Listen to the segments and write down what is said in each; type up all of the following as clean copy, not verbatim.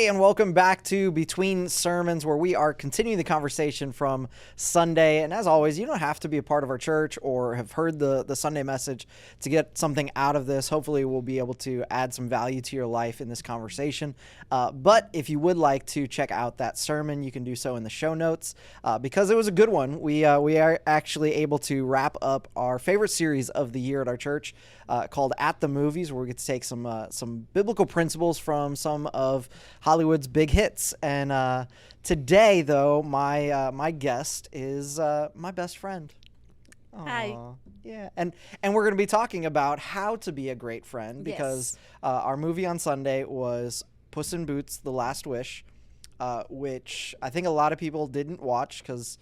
and welcome back to Between Sermons, where we are continuing the conversation from Sunday. And as always, you don't have to be a part of our church or have heard the Sunday message to get something out of this. Hopefully, we'll be able to add some value to your life in this conversation. But if you would like to check out that sermon, you can do so in the show notes. Because it was a good one, we are actually able to wrap up our favorite series of the year at our church called At the Movies, where we get to take some biblical principles from some of Hollywood's big hits. And today, though, my guest is my best friend. Aww. Hi. Yeah, and we're going to be talking about how to be a great friend because our movie on Sunday was Puss in Boots: The Last Wish, which I think a lot of people didn't watch because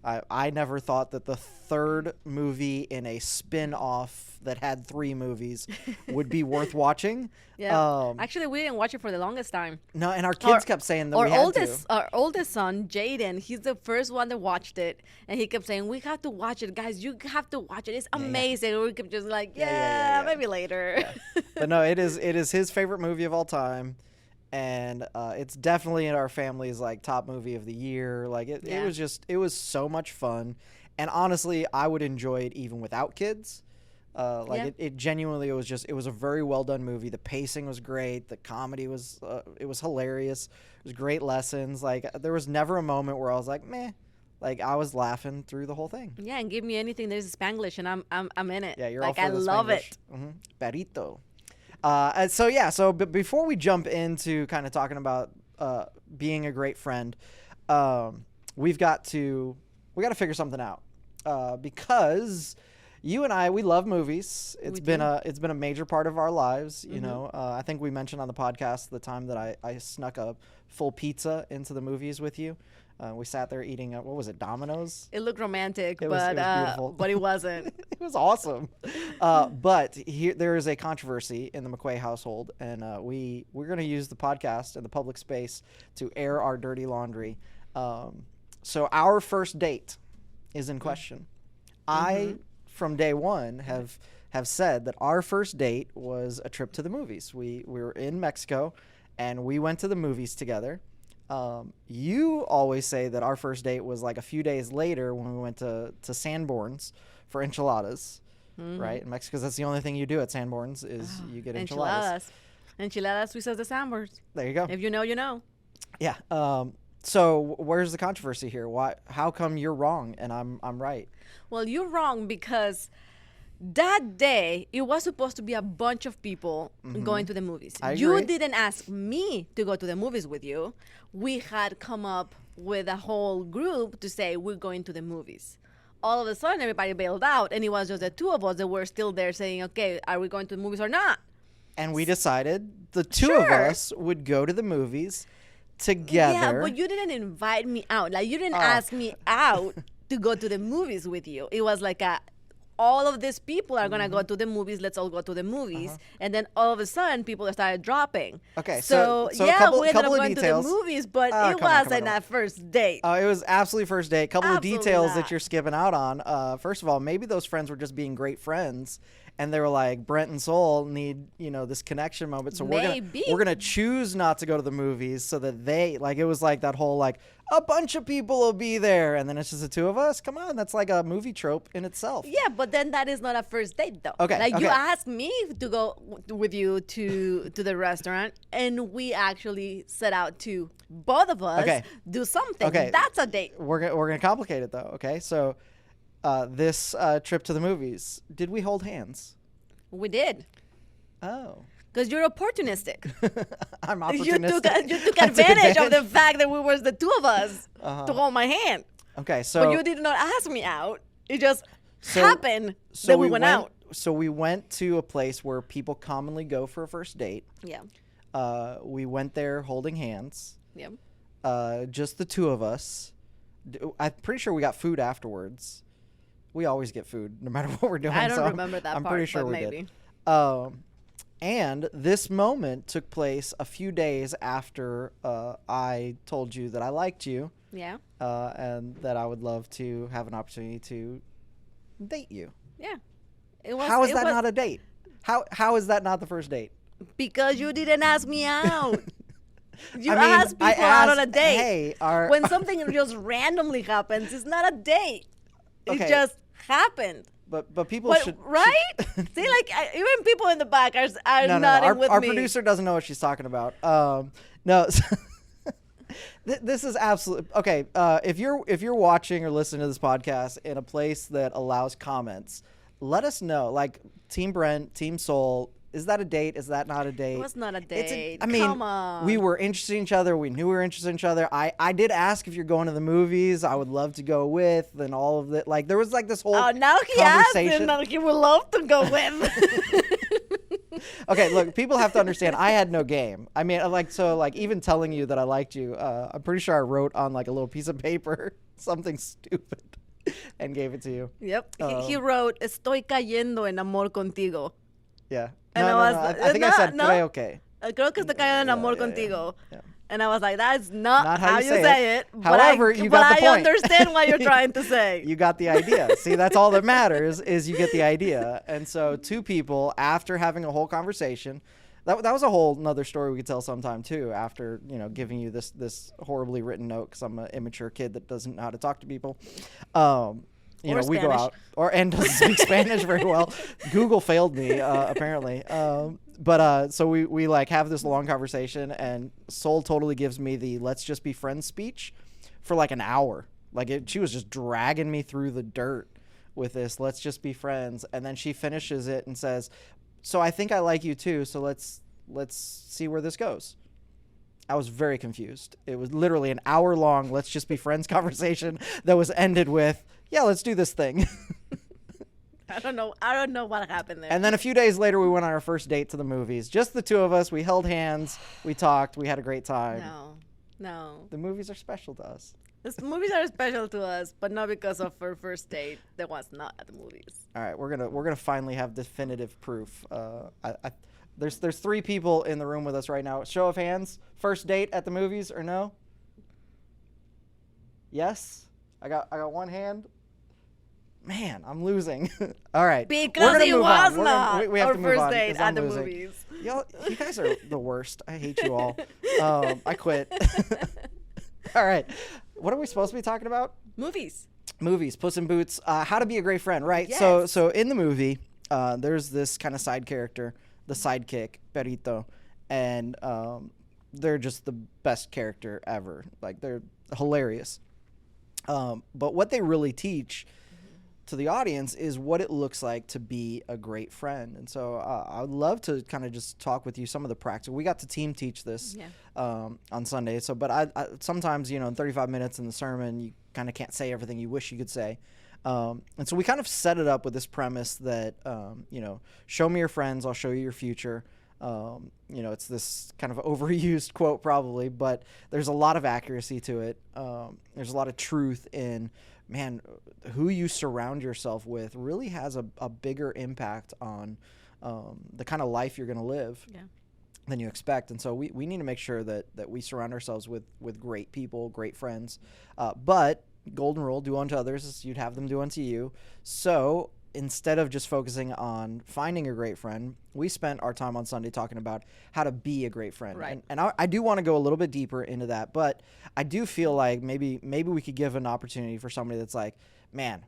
I never thought that the third movie in a spin-off that had 3 movies would be worth watching. Yeah. Actually, we didn't watch it for the longest time. No, and our kids kept saying that we had to. Our oldest son, Jaden, he's the first one that watched it. And he kept saying, we have to watch it, guys. You have to watch it. It's amazing. And we kept just like, maybe later. Yeah. But no, it is his favorite movie of all time. And it's definitely in our family's like top movie of the year. Like it was so much fun. And honestly, I would enjoy it even without kids. It genuinely it was a very well done movie. The pacing was great. The comedy was it was hilarious. It was great lessons. Like there was never a moment where I was like, meh. Like I was laughing through the whole thing. Yeah, and give me anything there's Spanglish and I'm in it. Yeah, you're like all for I the love Spanglish. it. Perrito. So before we jump into kind of talking about being a great friend, we got to figure something out because you and I, we love movies. It's been a major part of our lives. You know, I think we mentioned on the podcast the time that I snuck a full pizza into the movies with you. We sat there eating, what was it, Domino's? It looked romantic, it was beautiful. But it wasn't. It was awesome. But there is a controversy in the McQuay household, and we're going to use the podcast and the public space to air our dirty laundry. So our first date is in question. I, from day one, have said that our first date was a trip to the movies. We were in Mexico, and we went to the movies together. You always say that our first date was like a few days later when we went to Sanborn's for enchiladas, right? In Mexico, 'cause that's the only thing you do at Sanborn's is you get enchiladas. Enchiladas, we says the Sanborns. There you go. If you know, you know. Yeah. So where's the controversy here? How come you're wrong and I'm right? Well, you're wrong because that day, it was supposed to be a bunch of people going to the movies. You didn't ask me to go to the movies with you. We had come up with a whole group to say we're going to the movies. All of a sudden, everybody bailed out, and it was just the 2 of us that were still there saying, okay, are we going to the movies or not? And we decided the 2 of us would go to the movies together. Yeah, but you didn't invite me out. Like, you didn't ask me out to go to the movies with you. It was like all of these people are going to go to the movies. Let's all go to the movies. And then all of a sudden, people started dropping. Okay, so a couple, we ended up couple going of details. to the movies, but it wasn't that first date. Oh, it was absolutely first date. Couple Absolutely of details not. that you're skipping out on. First of all, maybe those friends were just being great friends, and they were like, Brent and Sol need, this connection moment. So we're gonna choose not to go to the movies so that they it was like that whole a bunch of people will be there, and then it's just the 2 of us. Come on, that's like a movie trope in itself. Yeah, but then that is not a first date, though. Okay. You asked me to go with you to the restaurant, and we actually set out to both of us do something. Okay. That's a date. We're gonna complicate it though. Okay, so this trip to the movies, did we hold hands? We did. Oh. Because you're opportunistic. I'm opportunistic. You took advantage of the fact that we were the 2 of us to hold my hand. Okay, so. But you did not ask me out. It just happened that we went out. So we went to a place where people commonly go for a first date. Yeah. We went there holding hands. Yeah. Just the 2 of us. I'm pretty sure we got food afterwards. We always get food no matter what we're doing. I don't remember that I'm part, pretty sure but we maybe. did. And this moment took place a few days after I told you that I liked you. Yeah. And that I would love to have an opportunity to date you. Yeah. How is that not a date? How is that not the first date? Because you didn't ask me out. You ask people out on a date. Hey, when something just randomly happens, it's not a date. Okay. It just happened. But people should... Right? See, like, even people in the back are no, nodding with me. Our producer doesn't know what she's talking about. No... This is absolutely okay. If you're watching or listening to this podcast in a place that allows comments, let us know. Like Team Brent, Team Sol, is that a date? Is that not a date? It was not a date. I mean, come on. We were interested in each other. We knew we were interested in each other. I did ask if you're going to the movies. I would love to go with, and all of it. Like there was like this whole now he asked, and now he would love to go with. Okay, look, people have to understand I had no game. I mean, even telling you that I liked you, I'm pretty sure I wrote on like a little piece of paper something stupid and gave it to you. Yep. He wrote, "Estoy cayendo en amor contigo." Yeah. And I think I said, okay. Creo que estoy cayendo en amor contigo. Yeah. And I was like, that's not how you say it. However, you got the point. I understand what you're trying to say. You got the idea. See, that's all that matters is you get the idea. And so two people, after having a whole conversation, that was a whole another story we could tell sometime too, after, giving you this horribly written note because I'm an immature kid that doesn't know how to talk to people. We go out and doesn't speak Spanish very well. Google failed me, apparently. So we like have this long conversation, and Sol totally gives me the "let's just be friends" speech for like an hour. She was just dragging me through the dirt with this "let's just be friends," and then she finishes it and says, "So I think I like you too. So let's see where this goes." I was very confused. It was literally an hour-long "let's just be friends" conversation that was ended with, "Yeah, let's do this thing." I don't know what happened there. And then a few days later, we went on our first date to the movies. Just the two of us. We held hands. We talked. We had a great time. No. The movies are special to us. The movies are special to us, but not because of our first date that was not at the movies. All right, we're gonna finally have definitive proof. There's 3 people in the room with us right now. Show of hands. First date at the movies or no? Yes. I got one hand. Man, I'm losing. All right. Because it was not we have our to move first on date at the losing. movies. Y'all, you guys are the worst. I hate you all. I quit. All right. What are we supposed to be talking about? Movies. Puss in Boots. How to be a great friend, right? Yes. So in the movie, there's this kind of side character, the sidekick, Perrito, and they're just the best character ever. Like, they're hilarious. But what they really teach to the audience is what it looks like to be a great friend. And so I would love to kind of just talk with you some of the practical. We got to team teach this on Sunday. So, but I sometimes, in 35 minutes in the sermon, you kind of can't say everything you wish you could say. And so we kind of set it up with this premise that, show me your friends, I'll show you your future. It's this kind of overused quote probably, but there's a lot of accuracy to it. There's a lot of truth in, man, who you surround yourself with really has a bigger impact on the kind of life you're going to live than you expect. And so we need to make sure that we surround ourselves with great people, great friends. But golden rule, do unto others as you'd have them do unto you. So instead of just focusing on finding a great friend, we spent our time on Sunday talking about how to be a great friend. Right. And I do want to go a little bit deeper into that, but I do feel like maybe we could give an opportunity for somebody that's like, man,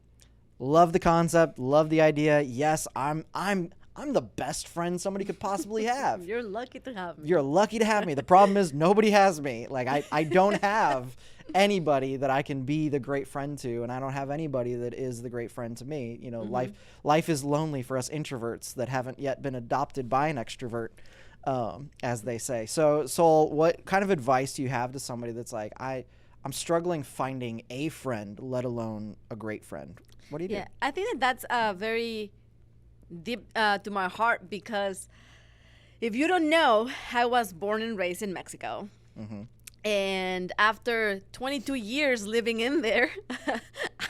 love the concept, love the idea. Yes, I'm the best friend somebody could possibly have. You're lucky to have me. You're lucky to have me. The problem is nobody has me. Like, I don't have anybody that I can be the great friend to, and I don't have anybody that is the great friend to me. Life is lonely for us introverts that haven't yet been adopted by an extrovert, as they say. So, Sol, what kind of advice do you have to somebody that's like, I'm struggling finding a friend, let alone a great friend? What do you do? Yeah, I think that's very deep to my heart, because if you don't know, I was born and raised in Mexico. Mm-hmm. And after 22 years living in there,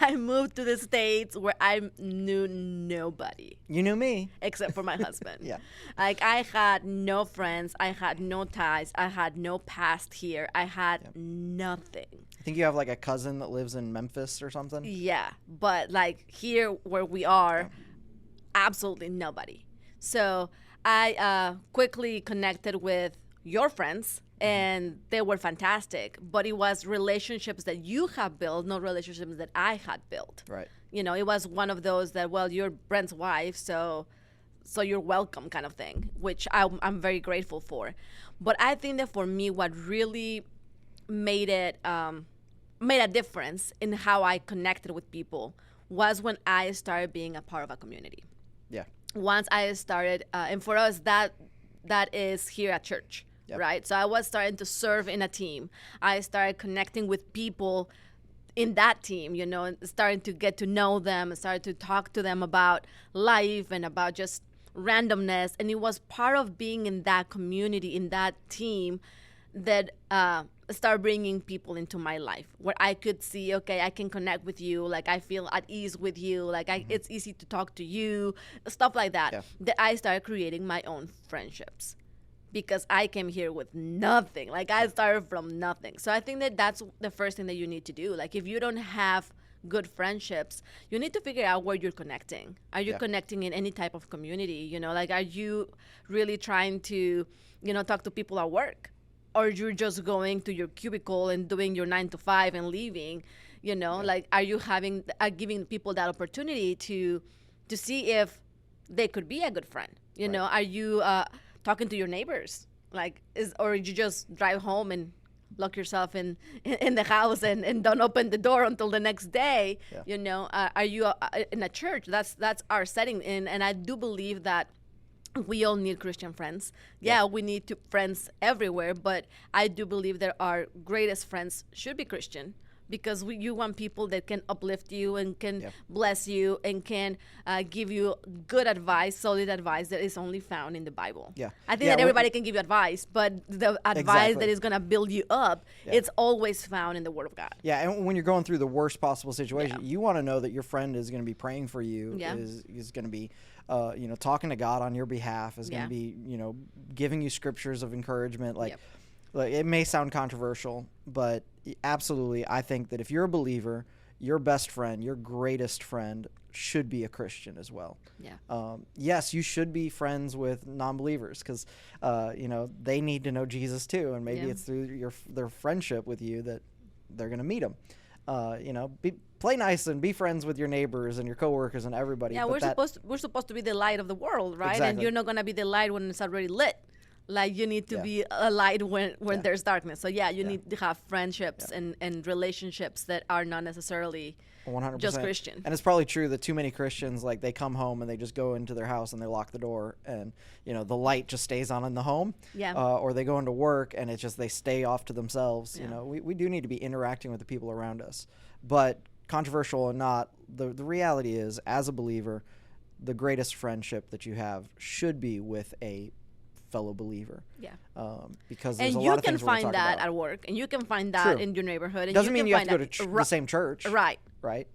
I moved to the States where I knew nobody. You knew me. Except for my husband. Yeah. Like, I had no friends. I had no ties. I had no past here. I had nothing. I think you have like a cousin that lives in Memphis or something. Yeah. But like here where we are, absolutely nobody. So I quickly connected with your friends and they were fantastic. But it was relationships that you have built, not relationships that I had built. Right. It was one of those that, well, you're Brent's wife, so you're welcome kind of thing, which I'm very grateful for. But I think that for me, what really made a difference in how I connected with people was when I started being a part of a community. Yeah. Once I started, and for us, that is here at church, yep. Right? So I was starting to serve in a team. I started connecting with people in that team, and starting to get to know them, and started to talk to them about life and about just randomness. And it was part of being in that community, in that team, that started bringing people into my life where I could see, okay, I can connect with you. Like, I feel at ease with you. Like, it's easy to talk to you, stuff like that. Yeah. That I started creating my own friendships because I came here with nothing. Like, I started from nothing. So I think that that's the first thing that you need to do. Like, if you don't have good friendships, you need to figure out where you're connecting. Are you connecting in any type of community? Like, are you really trying to, talk to people at work? Or you're just going to your cubicle and doing your 9 to 5 and leaving, like, are you giving people that opportunity to see if they could be a good friend? Right. Are you talking to your neighbors? Like, or you just drive home and lock yourself in the house and don't open the door until the next day? Yeah. Are you in a church? That's our setting and I do believe that we all need Christian friends. Yeah, we need friends everywhere, but I do believe that our greatest friends should be Christian because you want people that can uplift you and can bless you and can give you good advice, solid advice that is only found in the Bible. Yeah, I think that everybody can give you advice, but the advice that is going to build you up, it's always found in the Word of God. Yeah, and when you're going through the worst possible situation, you want to know that your friend is going to be praying for you, is going to be talking to God on your behalf, is going to be, giving you scriptures of encouragement. Like, it may sound controversial, but absolutely, I think that if you're a believer, your best friend, your greatest friend should be a Christian as well. Yeah. Yes, you should be friends with non-believers because, they need to know Jesus too. And maybe it's through their friendship with you that they're going to meet him. Play nice and be friends with your neighbors and your coworkers and everybody. Yeah, we're supposed to be the light of the world, right? Exactly. And you're not going to be the light when it's already lit. Like, you need to be a light when there's darkness. So you need to have friendships and relationships that are not necessarily 100%. Just Christian. And it's probably true that too many Christians, like, they come home and they just go into their house and they lock the door and, the light just stays on in the home. Yeah. Or they go into work and it's just they stay off to themselves. Yeah. We do need to be interacting with the people around us. But controversial or not, the reality is, as a believer, the greatest friendship that you have should be with a fellow believer. Yeah. Because there's a lot of things we're going to talk about. And you can find that at work, and you can find that in your neighborhood. And doesn't mean you have to go to the same church. Right. Right.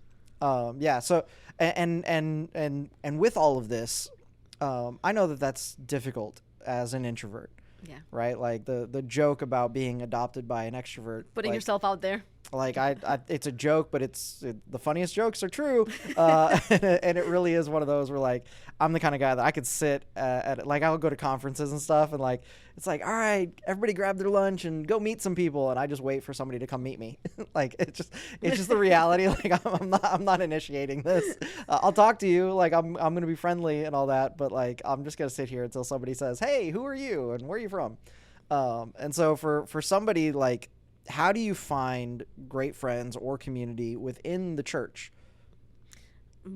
So and with all of this, I know that that's difficult as an introvert. Yeah. Right. Like the joke about being adopted by an extrovert. Putting yourself out there. Like it's a joke, but the funniest jokes are true, and it really is one of those where, like, I'm the kind of guy that I could sit at like, I'll go to conferences and stuff, and like it's like, all right, everybody grab their lunch and go meet some people, and I just wait for somebody to come meet me. Like, it's just the reality. Like, I'm not initiating this. I'll talk to you, like, I'm gonna be friendly and all that, but like, I'm just gonna sit here until somebody says, hey, who are you and where are you from? And so for somebody, like, how do you find great friends or community within the church?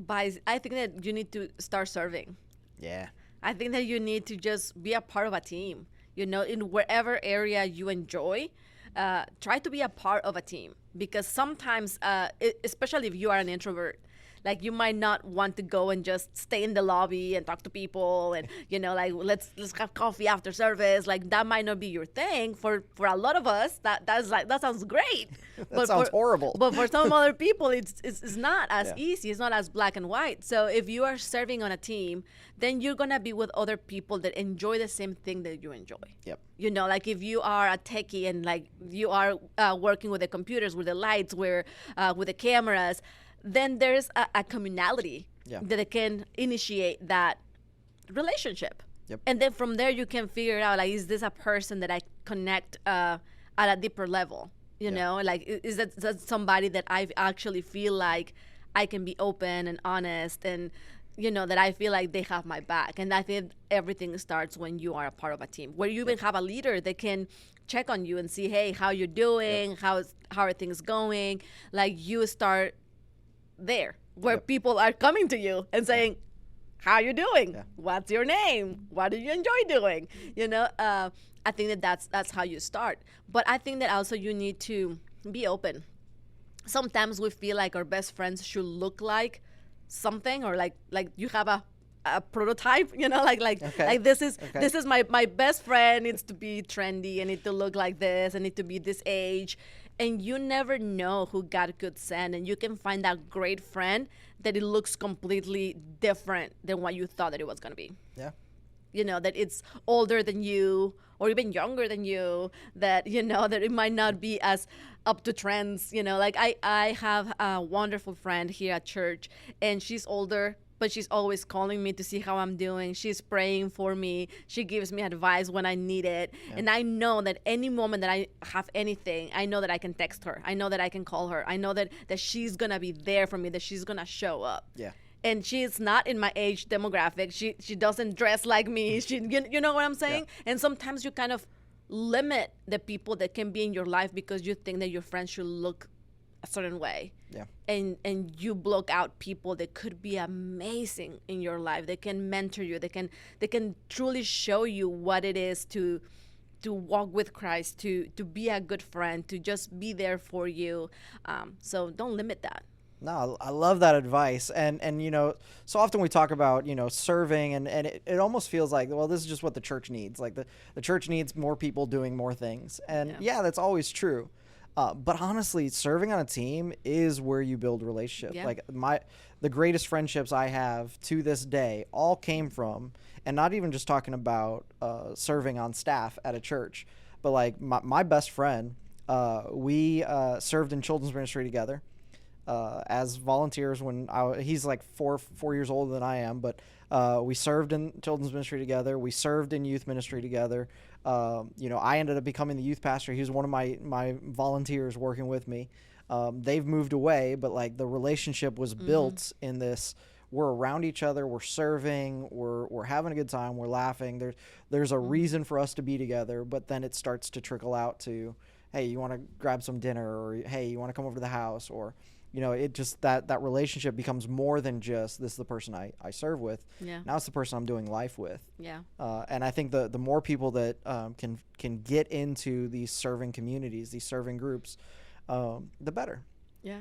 I think that you need to start serving. Yeah. I think that you need to just be a part of a team. In wherever area you enjoy, try to be a part of a team. Because sometimes, especially if you are an introvert, like, you might not want to go and just stay in the lobby and talk to people and, like, let's have coffee after service. Like, that might not be your thing. For a lot of us, that sounds great. That sounds horrible. But for some other people, it's not as easy. It's not as black and white. So if you are serving on a team, then you're going to be with other people that enjoy the same thing that you enjoy. Yep. Like, if you are a techie and, like, you are working with the computers, with the lights, with the cameras, then there's a communality that can initiate that relationship. Yep. And then from there you can figure out, like, is this a person that I connect at a deeper level? You know, like, is that somebody that I actually feel like I can be open and honest, and you know, that I feel like they have my back. And I think everything starts when you are a part of a team, where you even have a leader that can check on you and see, hey, how you're doing, how are things going. Like, you start there, where people are coming to you and saying, how you doing? What's your name? What do you enjoy doing? You know, I think that's how you start. But I think that also you need to be open. Sometimes we feel like our best friends should look like something, or like you have a prototype, you know, like this is my best friend. Needs to be trendy, and need to look like this, and need to be this age. And you never know who God could send, and you can find that great friend that it looks completely different than what you thought that it was going to be. Yeah. You know, that it's older than you or even younger than you, that, you know, that it might not be as up to trends. You know, like I have a wonderful friend here at church, and she's older, but she's always calling me to see how I'm doing. She's praying for me. She gives me advice when I need it. Yeah. And I know that any moment that I have anything, I know that I can text her. I know that I can call her. I know that she's going to be there for me, that she's going to show up. Yeah. And she's not in my age demographic. She doesn't dress like me. You know what I'm saying? Yeah. And sometimes you kind of limit the people that can be in your life because you think that your friends should look a certain way. Yeah. And you block out people that could be amazing in your life. They can mentor you. They can truly show you what it is to walk with Christ, to be a good friend, to just be there for you. So don't limit that. No, I love that advice. And you know, so often we talk about, you know, serving, and it almost feels like, well, this is just what the church needs. Like the church needs more people doing more things. And yeah that's always true. But honestly, serving on a team is where you build relationships. Yeah. Like the greatest friendships I have to this day all came from, and not even just talking about serving on staff at a church, but like my best friend, we served in children's ministry together. As volunteers when he's like four years older than I am, but we served in children's ministry together. We served in youth ministry together. You know, I ended up becoming the youth pastor. He was one of my volunteers working with me. They've moved away, but like the relationship was built in this. We're around each other. We're serving. We're having a good time. We're laughing. There's a reason for us to be together, but then it starts to trickle out to, hey, you want to grab some dinner, or hey, you want to come over to the house, or you know, it just that relationship becomes more than just this is the person I serve with. Yeah. Now it's the person I'm doing life with. Yeah. And I think the more people that can get into these serving communities, these serving groups, the better. Yeah.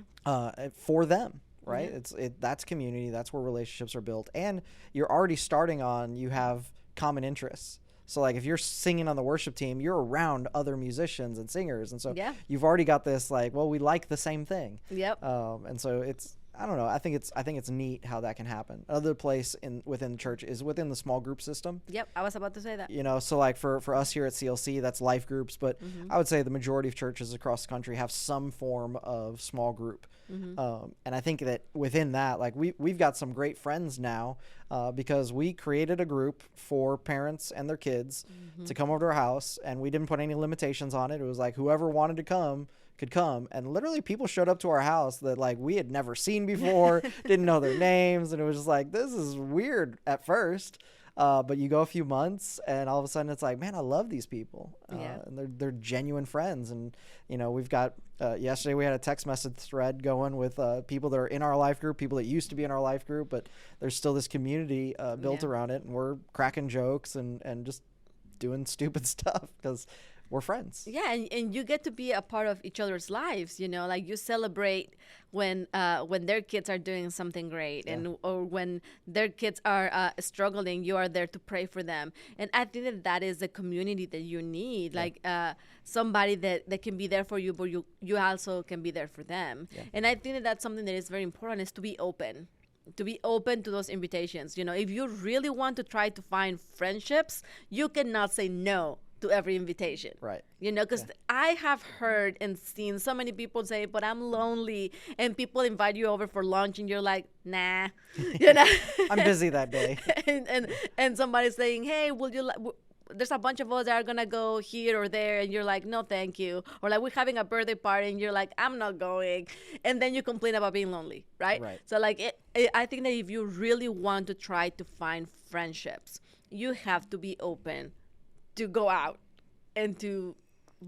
For them, right? Yeah. That's community. That's where relationships are built, and you're already starting on. You have common interests. So like if you're singing on the worship team, you're around other musicians and singers. And so you've already got this like, well, we like the same thing. Yep. And so it's, I don't know. I think it's neat how that can happen. Another place within the church is within the small group system. Yep, I was about to say that. You know, so like for us here at CLC, that's life groups, but I would say the majority of churches across the country have some form of small group. And I think that within that, like we've got some great friends now because we created a group for parents and their kids to come over to our house, and we didn't put any limitations on it. It was like whoever wanted to come could come, and literally people showed up to our house that like we had never seen before, didn't know their names, and it was just like, this is weird at first, but you go a few months and all of a sudden it's like, man, I love these people, and they're genuine friends. And you know, we've got yesterday we had a text message thread going with people that are in our life group, people that used to be in our life group, but there's still this community built around it, and we're cracking jokes and just doing stupid stuff because we're friends. Yeah, and you get to be a part of each other's lives, you know, like you celebrate when their kids are doing something great, or when their kids are struggling, you are there to pray for them. And I think that is the community that you need, like somebody that can be there for you, but you also can be there for them. Yeah. And I think that's something that is very important, is to be open. To be open to those invitations. You know, if you really want to try to find friendships, you cannot say no to every invitation. Right. You know, because I have heard and seen so many people say, but I'm lonely. And people invite you over for lunch and you're like, nah. You know? I'm busy that day. and somebody's saying, hey, will you there's a bunch of us that are going to go here or there. And you're like, no, thank you. Or like, we're having a birthday party and you're like, I'm not going. And then you complain about being lonely, right? So like, I think that if you really want to try to find friendships, you have to be open to go out and to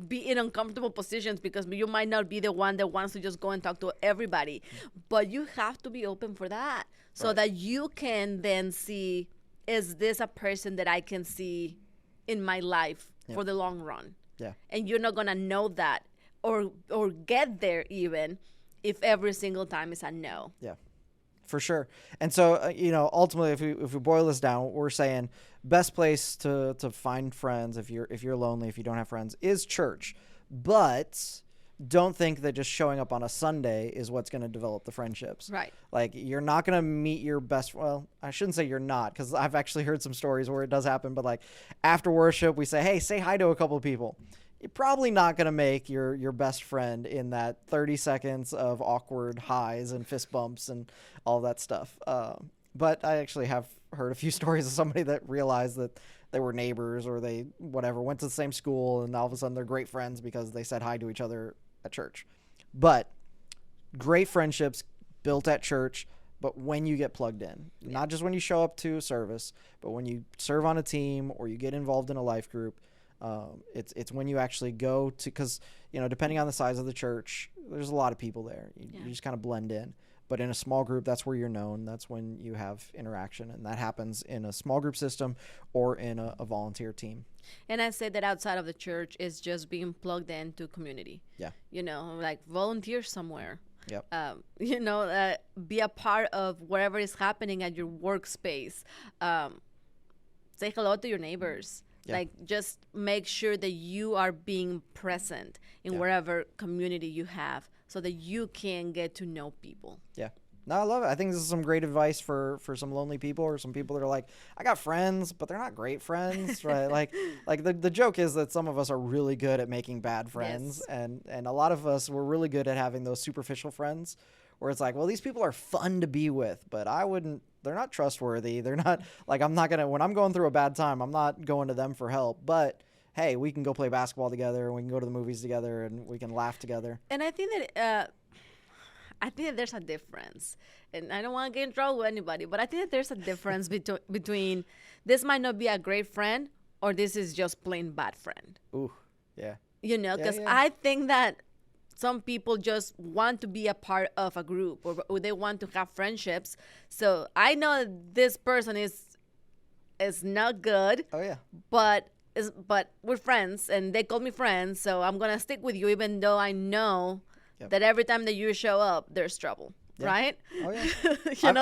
be in uncomfortable positions, because you might not be the one that wants to just go and talk to everybody, but you have to be open for that so that you can then see, is this a person that I can see in my life for the long run? And you're not gonna know that or get there even if every single time is a no. For sure. And so, ultimately, if we boil this down, we're saying best place to find friends if you're lonely, if you don't have friends, is church. But don't think that just showing up on a Sunday is what's going to develop the friendships. Right. Like, you're not going to meet your best. Well, I shouldn't say you're not, because I've actually heard some stories where it does happen. But like after worship, we say, hey, say hi to a couple of people. You're probably not going to make your best friend in that 30 seconds of awkward highs and fist bumps and all that stuff. But I actually have heard a few stories of somebody that realized that they were neighbors or they went to the same school, and all of a sudden they're great friends because they said hi to each other at church. But great friendships built at church, but when you get plugged in, not just when you show up to a service, but when you serve on a team or you get involved in a life group. It's when you actually go to, because depending on the size of the church, there's a lot of people there. You just kind of blend in. But in a small group, that's where you're known. That's when you have interaction, and that happens in a small group system or in a volunteer team. And I say that outside of the church is just being plugged into community. Like volunteer somewhere. Be a part of whatever is happening at your workspace. Say hello to your neighbors. Like, just make sure that you are being present in wherever community you have so that you can get to know people. No, I love it. I think this is some great advice for some lonely people, or some people that are like, I got friends, but they're not great friends, right? like the joke is that some of us are really good at making bad friends, and a lot of us, we're really good at having those superficial friends where it's like, well, these people are fun to be with, but they're not trustworthy. They're not, like, when I'm going through a bad time, I'm not going to them for help. But hey, we can go play basketball together, and we can go to the movies together, and we can laugh together. And I think that there's a difference, and I don't want to get in trouble with anybody, but I think that there's a difference between this might not be a great friend, or this is just plain bad friend. Ooh, yeah. Because I think that some people just want to be a part of a group, or they want to have friendships. So I know this person is not good. Oh yeah. But we're friends, and they call me friends, so I'm gonna stick with you, even though I know that every time that you show up, there's trouble. Right? Oh yeah.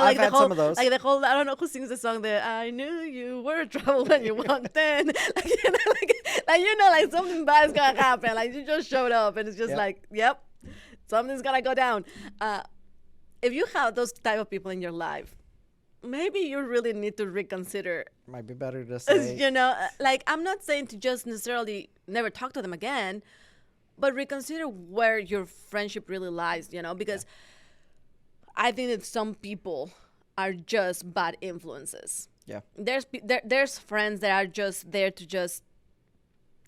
I've had some of those. Like the whole, I don't know who sings the song that I knew you were trouble when you walked in. Like something bad is gonna happen. Like, you just showed up, and it's just like, yep, something's gonna go down. If you have those type of people in your life, maybe you really need to reconsider. Might be better to say. Like, I'm not saying to just necessarily never talk to them again, but reconsider where your friendship really lies. Because I think that some people are just bad influences. There's friends that are just there to just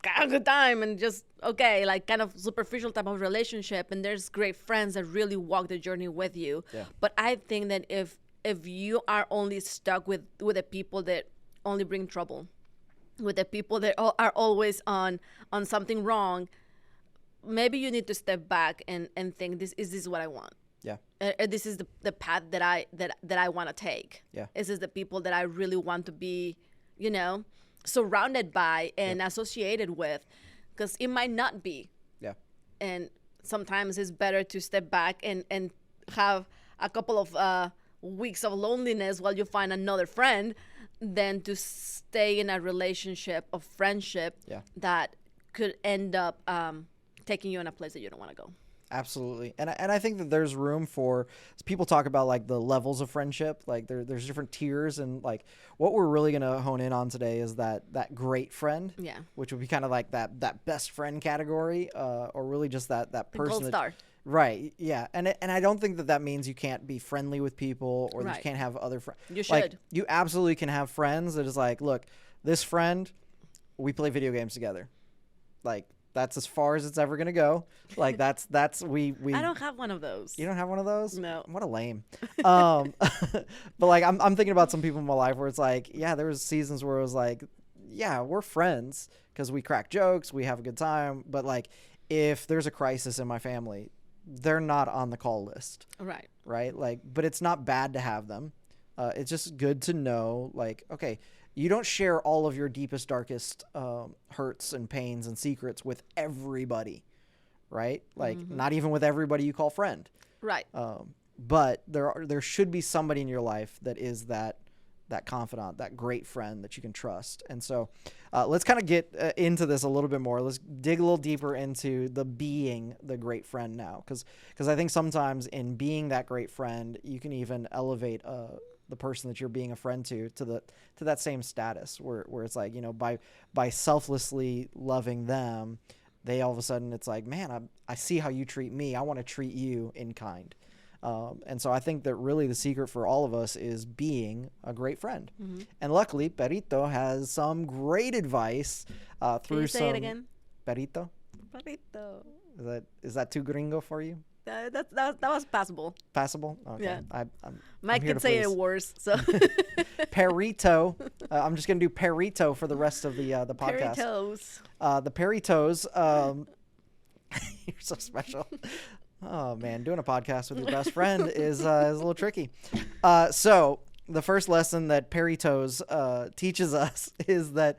have a good time and just like kind of superficial type of relationship, and there's great friends that really walk the journey with you. But I think that if you are only stuck with the people that only bring trouble, with the people that are always on something wrong, maybe you need to step back and think, this is what I want. This is the path that I want to take. This is the people that I really want to be, surrounded by and associated with, because it might not be. And sometimes it's better to step back and have a couple of weeks of loneliness while you find another friend than to stay in a relationship of friendship that could end up taking you in a place that you don't want to go. Absolutely. And I think that there's room for people talk about like the levels of friendship, like there's different tiers, and like what we're really going to hone in on today is that great friend, which would be kind of like that best friend category, or really just that person, gold star. Right. Yeah. And I don't think that means you can't be friendly with people, or that you can't have other friends. You should. Like, you absolutely can have friends that is like, look, this friend, we play video games together. Like, that's as far as it's ever going to go. Like, we I don't have one of those. You don't have one of those? No. What a lame. But like, I'm thinking about some people in my life where it's like, yeah, there was seasons where it was like, yeah, we're friends because we crack jokes, we have a good time. But like, if there's a crisis in my family, they're not on the call list. Right. Right. Like, but it's not bad to have them. It's just good to know, like, okay, you don't share all of your deepest, darkest hurts and pains and secrets with everybody, right? Like, not even with everybody you call friend. Right. But there should be somebody in your life that is that confidant, that great friend that you can trust. And so let's kind of get into this a little bit more. Let's dig a little deeper into being the great friend now, because I think sometimes in being that great friend, you can even elevate the person that you're being a friend to that same status where it's like, you know, by selflessly loving them, they all of a sudden, it's like, man, I see how you treat me. I want to treat you in kind. And so I think that really the secret for all of us is being a great friend. And luckily, Perrito has some great advice through Can you say it again? Perrito? Perrito. Is that too gringo for you? That was passable. Passable? Okay. Yeah. Mike could say it worse. So Perrito. I'm just gonna do Perrito for the rest of the podcast. Perritos. The Perritos. You're so special. Oh man, doing a podcast with your best friend is a little tricky. So the first lesson that Perritos teaches us is that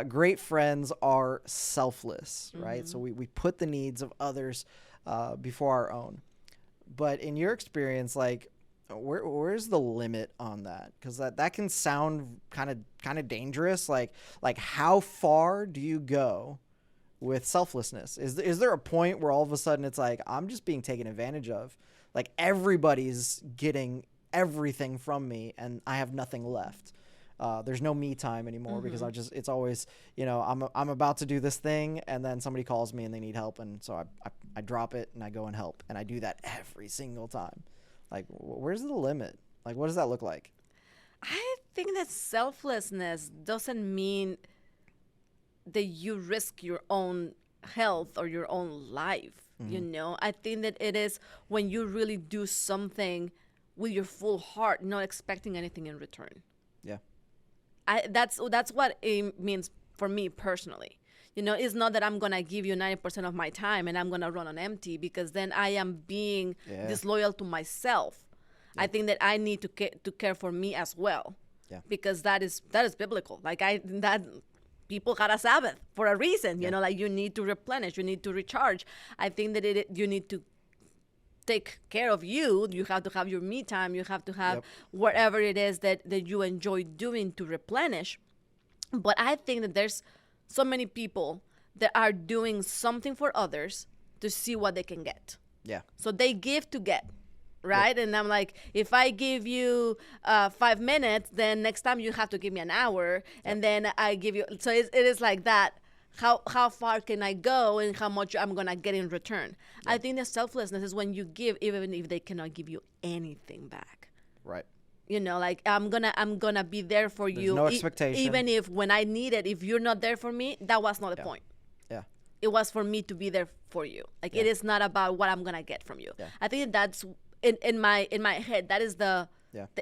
great friends are selfless, right? So we put the needs of others before our own. But in your experience, like, where's the limit on that? Because that can sound kind of dangerous. Like how far do you go with selflessness? Is there a point where all of a sudden it's like, I'm just being taken advantage of? Like, everybody's getting everything from me and I have nothing left. There's no me time anymore because it's always, you know, I'm about to do this thing and then somebody calls me and they need help. And so I drop it and I go and help. And I do that every single time. Like, where's the limit? Like, what does that look like? I think that selflessness doesn't mean that you risk your own health or your own life. You know, I think that it is when you really do something with your full heart, not expecting anything in return. Yeah. That's what it means for me personally. You know, it's not that I'm going to give you 90% of my time and I'm going to run on empty, because then I am being disloyal to myself. I think that I need to care for me as well. Yeah. Because that is biblical. Like, people had a Sabbath for a reason, you know, like you need to replenish, you need to recharge. I think that you need to take care of you. You have to have your me time. You have to have whatever it is that you enjoy doing to replenish. But I think that there's so many people that are doing something for others to see what they can get. Yeah. So they give to get. Right. And I'm like, if I give you 5 minutes, then next time you have to give me an hour. And then I give you. So it is like that. How far can I go and how much I'm going to get in return? I think that selflessness is when you give, even if they cannot give you anything back. Right. You know, like, I'm gonna be there for There's you. No expectation. Even if when I need it, if you're not there for me, that was not the point. Yeah. It was for me to be there for you. Like, it is not about what I'm going to get from you. Yeah. I think that's in my head, that is the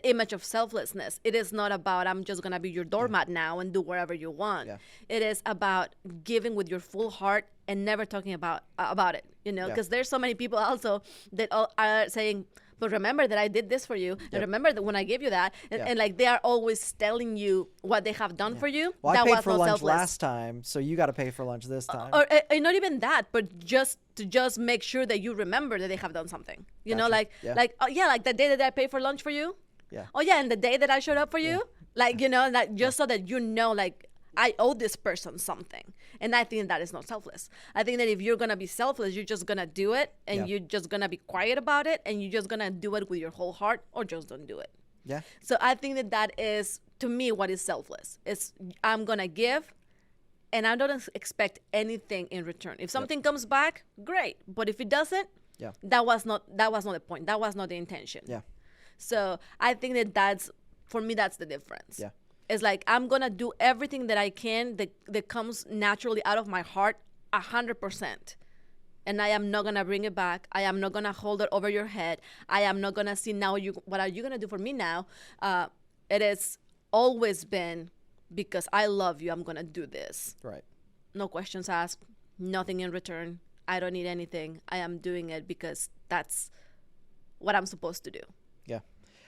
image of selflessness. It is not about, I'm just going to be your doormat now and do whatever you want. Yeah. It is about giving with your full heart and never talking about it, you know, because there's so many people also that are saying, but remember that I did this for you, and remember that when I gave you that, and like, they are always telling you what they have done for you. Well, that I paid was for not lunch selfless. last time, so you got to pay for lunch this time. Or not even that, but just to make sure that you remember that they have done something. You know, like like the day that I paid for lunch for you. Yeah. Oh yeah, and the day that I showed up for you, like, you know, like, just so that you know, like, I owe this person something. And I think that is not selfless. I think that if you're going to be selfless, you're just going to do it, and you're just going to be quiet about it, and you're just going to do it with your whole heart, or just don't do it. Yeah. So I think that that is, to me, what is selfless. It's I'm going to give, and I don't expect anything in return. If something comes back, great. But if it doesn't, that was not the point. That was not the intention. Yeah. So I think that that's, for me, that's the difference. Yeah. It's like I'm going to do everything that I can that comes naturally out of my heart 100%. And I am not going to bring it back. I am not going to hold it over your head. I am not going to see now, what are you going to do for me now? It has always been because I love you, I'm going to do this. Right. No questions asked, nothing in return. I don't need anything. I am doing it because that's what I'm supposed to do. Yeah.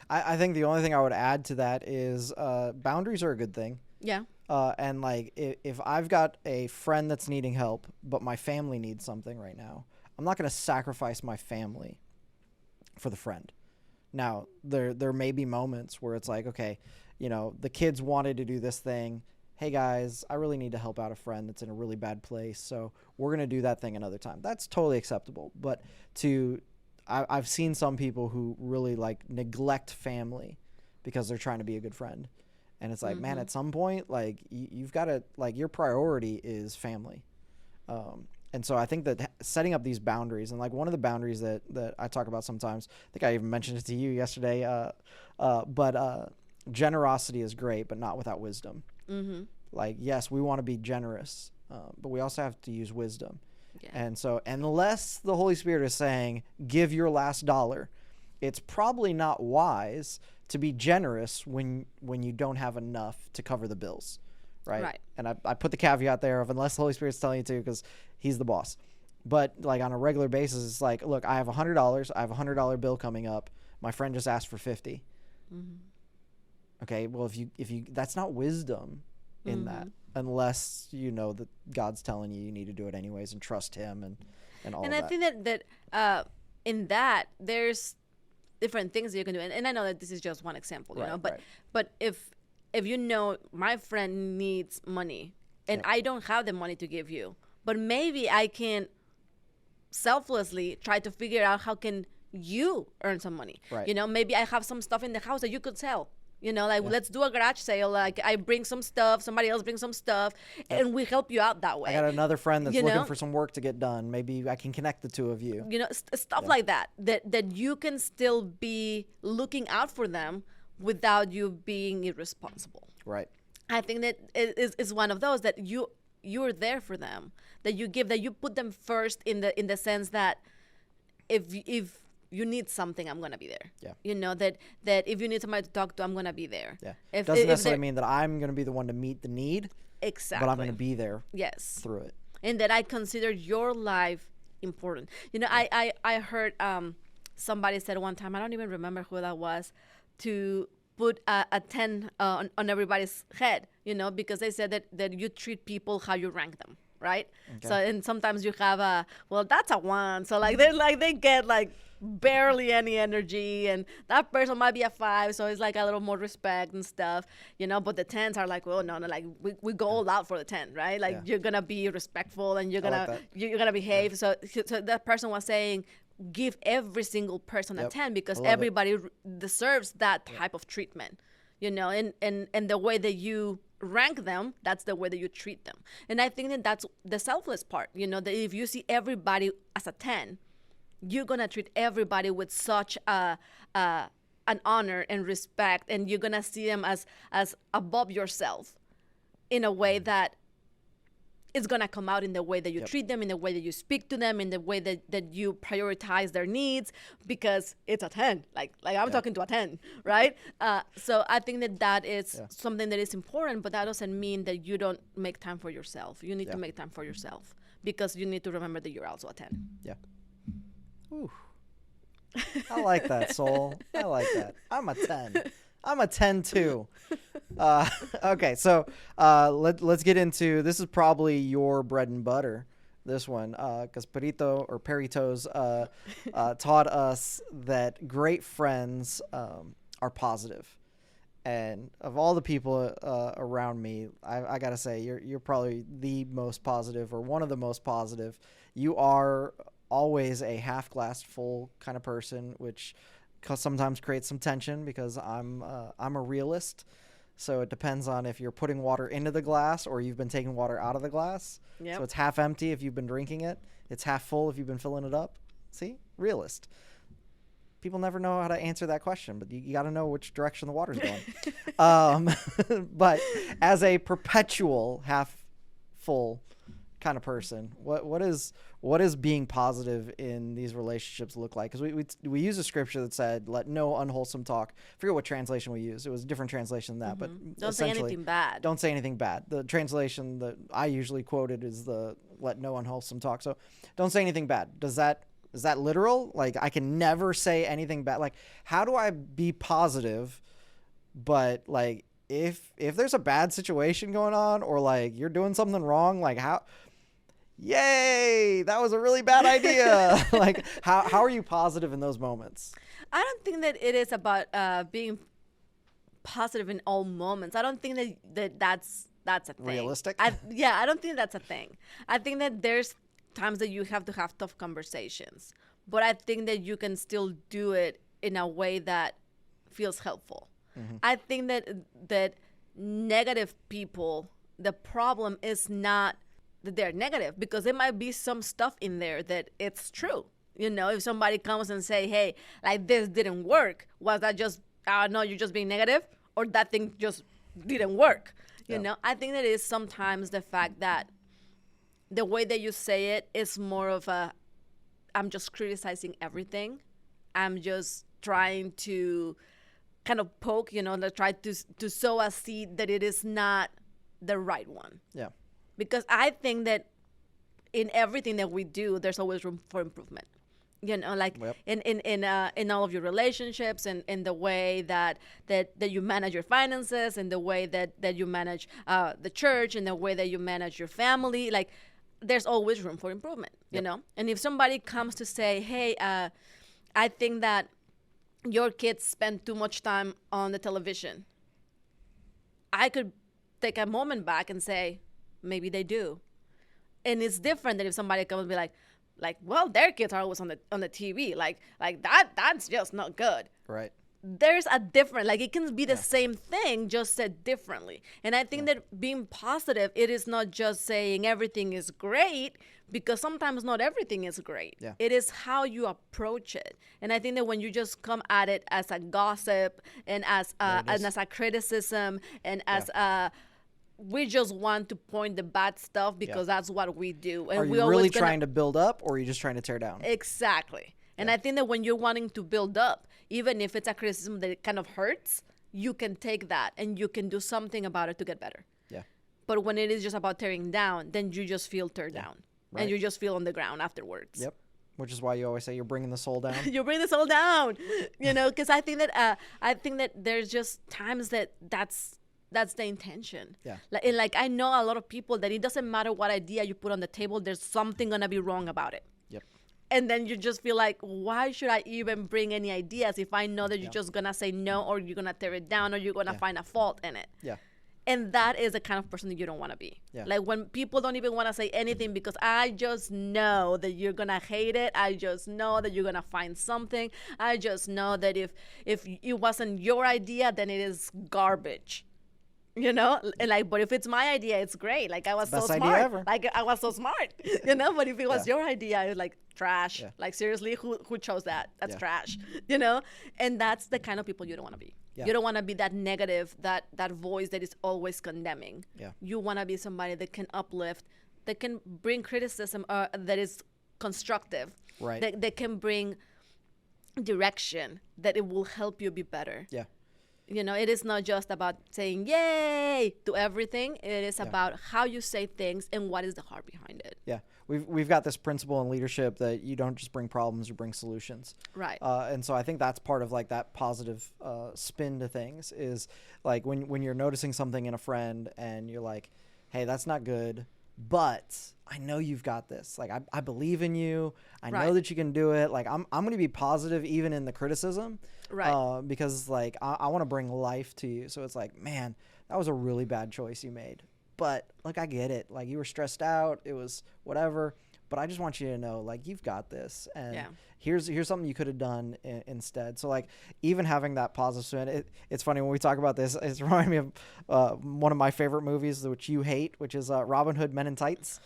I think the only thing I would add to that is boundaries are a good thing. Yeah. And like if I've got a friend that's needing help, but my family needs something right now, I'm not going to sacrifice my family for the friend. Now, there may be moments where it's like, okay, you know, the kids wanted to do this thing. Hey guys, I really need to help out a friend that's in a really bad place, so we're going to do that thing another time. That's totally acceptable. But I've seen some people who really like neglect family because they're trying to be a good friend. And it's like, man, at some point, like you've got to, like, your priority is family. And so I think that setting up these boundaries, and like one of the boundaries that I talk about sometimes, I think I even mentioned it to you yesterday, but generosity is great, but not without wisdom. Mm-hmm. Like, yes, we want to be generous, but we also have to use wisdom. Yeah. And so unless the Holy Spirit is saying, give your last dollar, it's probably not wise to be generous when you don't have enough to cover the bills, right? And I put the caveat there of unless the Holy Spirit's telling you to, because he's the boss. But like on a regular basis, it's like, look, I have $100. I have a $100 bill coming up. My friend just asked for 50. Mm-hmm. Okay, well, if you that's not wisdom in that, unless you know that God's telling you need to do it anyways and trust Him and all. And I think that in that there's different things that you can do, and I know that this is just one example, you know, but if you know my friend needs money and I don't have the money to give you, but maybe I can selflessly try to figure out how can you earn some money. Right. You know, maybe I have some stuff in the house that you could sell. You know, like, let's do a garage sale. Like, I bring some stuff, somebody else brings some stuff, and we help you out that way. I got another friend that's looking for some work to get done. Maybe I can connect the two of you. You know, stuff like that you can still be looking out for them without you being irresponsible. Right. I think that is one of those that you're there for them, that you give, that you put them first in the sense that if you need something, I'm going to be there. Yeah. You know, that if you need somebody to talk to, I'm going to be there. Yeah. It doesn't necessarily mean that I'm going to be the one to meet the need. Exactly. But I'm going to be there. Yes. Through it. And that I consider your life important. You know, I heard somebody said one time, I don't even remember who that was, to put a 10 on everybody's head, you know, because they said that you treat people how you rank them. Right. Okay. So, and sometimes you have that's a 1. So like they get like barely any energy, and that person might be a 5, so it's like a little more respect and stuff, you know. But the 10s are like, well, no, like we go all out for the 10, right? Like you're gonna be respectful and you're gonna behave. So that person was saying, give every single person a 10 because everybody deserves that type of treatment, you know. And the way that you rank them, that's the way that you treat them. And I think that that's the selfless part, you know, that if you see everybody as a 10, you're going to treat everybody with such an honor and respect, and you're going to see them as above yourself in a way that is going to come out in the way that you treat them, in the way that you speak to them, in the way that you prioritize their needs, because it's a 10. Like I'm talking to a 10, right? So I think that is something that is important, but that doesn't mean that you don't make time for yourself. You need to make time for yourself, because you need to remember that you're also a 10. Yeah. Ooh. I like that, Sol. I like that. I'm a 10. I'm a 10 too. Okay, so let's get into, this is probably your bread and butter, this one, because Perrito's taught us that great friends are positive. And of all the people around me, I gotta say you're probably the most positive, or one of the most positive. You are always a half glass full kind of person, which sometimes creates some tension because I'm a realist. So it depends on if you're putting water into the glass or you've been taking water out of the glass. Yep. So it's half empty if you've been drinking it. It's half full if you've been filling it up. See? Realist. People never know how to answer that question, but you got to know which direction the water's going. But as a perpetual half full kind of person, what is being positive in these relationships look like? Because we use a scripture that said, "Let no unwholesome talk." I forget what translation we used. It was a different translation than that, but don't say anything bad. Don't say anything bad. The translation that I usually quoted is the "Let no unwholesome talk." So don't say anything bad. Is that literal? Like, I can never say anything bad. Like, how do I be positive, but like if there's a bad situation going on, or like you're doing something wrong, like how? Yay, that was a really bad idea. Like, how are you positive in those moments? I don't think that it is about being positive in all moments. I don't think that's a thing. Realistic? I don't think that's a thing. I think that there's times that you have to have tough conversations, but I think that you can still do it in a way that feels helpful. Mm-hmm. I think that negative people, the problem is not that they're negative, because there might be some stuff in there that it's true. You know, if somebody comes and say, hey, like, this didn't work, was that just, no, you're just being negative, or that thing just didn't work? You know, I think that is sometimes the fact that the way that you say it is more of I'm just criticizing everything. I'm just trying to kind of poke, try to sow a seed that it is not the right one. Yeah. Because I think that in everything that we do, there's always room for improvement. Like in all of your relationships, and in the way that you manage your finances, and the way that you manage the church, and the way that you manage your family. Like, there's always room for improvement, you know? And if somebody comes to say, hey, I think that your kids spend too much time on the television, I could take a moment back and say, maybe they do. And it's different than if somebody comes and be like, well, their kids are always on the TV. Like that's just not good. Right. There's a different, like, it can be the same thing, just said differently. And I think that being positive, it is not just saying everything is great, because sometimes not everything is great. Yeah. It is how you approach it. And I think that when you just come at it as a gossip, and as a criticism, and as we just want to point the bad stuff because that's what we do. And are you really trying to build up, or are you just trying to tear down? Exactly. And I think that when you're wanting to build up, even if it's a criticism that it kind of hurts, you can take that and you can do something about it to get better. Yeah. But when it is just about tearing down, then you just feel tear down. Right. And you just feel on the ground afterwards. Yep. Which is why you always say you're bringing the soul down. You bring the soul down, because I think that there's just times that's the intention. Yeah. Like I know a lot of people that it doesn't matter what idea you put on the table, there's something gonna be wrong about it. Yep. And then you just feel like, why should I even bring any ideas if I know that you're just gonna say no, or you're gonna tear it down, or you're gonna find a fault in it? Yeah. And that is the kind of person that you don't want to be. Yeah. Like when people don't even want to say anything because I just know that you're going to hate it. I just know that you're going to find something. I just know that if it wasn't your idea, then it is garbage. You know, and like, but if it's my idea, it's great. Like I was so smart. Like I was so smart. You know, but if it was your idea, it's like trash. Yeah. Like seriously, who chose that? That's trash. You know, and that's the kind of people you don't want to be. Yeah. You don't want to be that negative, that voice that is always condemning. Yeah. You want to be somebody that can uplift, that can bring criticism, that is constructive. Right. That can bring direction, that it will help you be better. Yeah. You know, it is not just about saying yay to everything. It is about how you say things and what is the heart behind it. Yeah. We've got this principle in leadership that you don't just bring problems, you bring solutions. Right. And so I think that's part of like that positive spin to things is like when you're noticing something in a friend and you're like, hey, that's not good, but I know you've got this. Like, I believe in you. I know Right. that you can do it. Like, I'm going to be positive even in the criticism. Right. Because, like, I want to bring life to you. So it's like, man, that was a really bad choice you made. But, like, I get it. Like, you were stressed out. It was whatever. But I just want you to know, like, you've got this. And here's something you could have done instead. So, like, even having that positive spin, it's funny when we talk about this. It's reminding me of one of my favorite movies, which you hate, which is Robin Hood Men in Tights.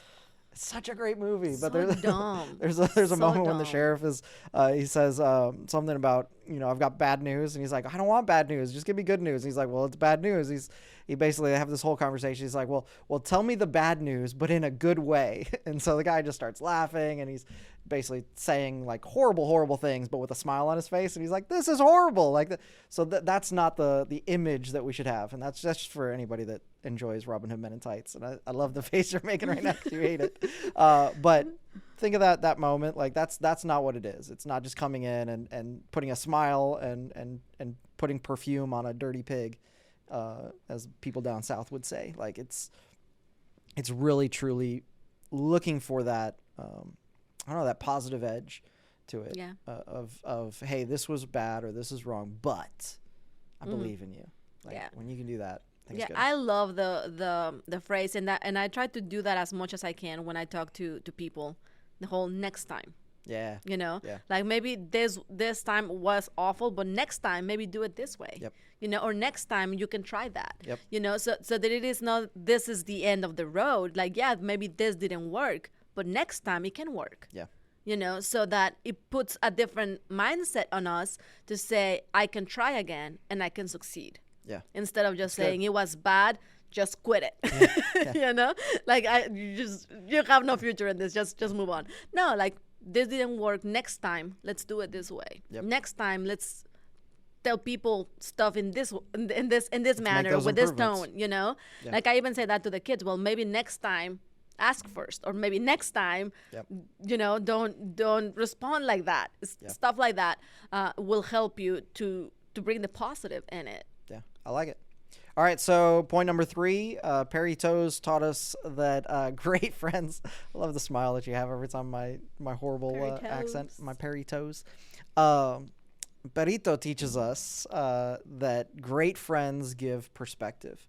It's such a great movie, but dumb. there's a moment when the sheriff is he says something about, I've got bad news, and he's like, I don't want bad news, just give me good news. And he's like, well, it's bad news. He basically have this whole conversation. He's like, well, tell me the bad news, but in a good way. And so the guy just starts laughing, and he's basically saying like horrible things, but with a smile on his face. And he's like, this is horrible. Like, so that's not the image that we should have. And that's just for anybody that enjoys Robin Hood Men in Tights. And I love the face you're making right now because you hate it. But think of that moment. Like, that's not what it is. It's not just coming in and putting a smile and putting perfume on a dirty pig, as people down south would say. Like, it's really truly looking for that, I don't know, that positive edge to it. Yeah. Of hey, this was bad or this is wrong, but I believe in you. Like, when you can do that. Yeah, good. I love the phrase, and I try to do that as much as I can when I talk to people. The whole next time. Yeah. Yeah. Like, maybe this time was awful, but next time maybe do it this way. Yep. Or next time you can try that. Yep. So that it is not this is the end of the road. Like, yeah, maybe this didn't work, but next time it can work. Yeah. So that it puts a different mindset on us to say, I can try again and I can succeed. Yeah. Instead of just saying it was bad, just quit it. Yeah. Like, you have no future in this. Just move on. No, like, this didn't work. Next time, let's do it this way. Yep. Next time, let's tell people stuff in this manner with this tone. Yeah. Like, I even say that to the kids. Well, maybe next time, ask first, or maybe next time, Yep. Don't respond like that. Stuff like that will help you to bring the positive in it. Yeah, I like it. All right, so point number 3, Perrito's taught us that great friends. I love the smile that you have every time my horrible accent, my Perritos. Perrito teaches us that great friends give perspective,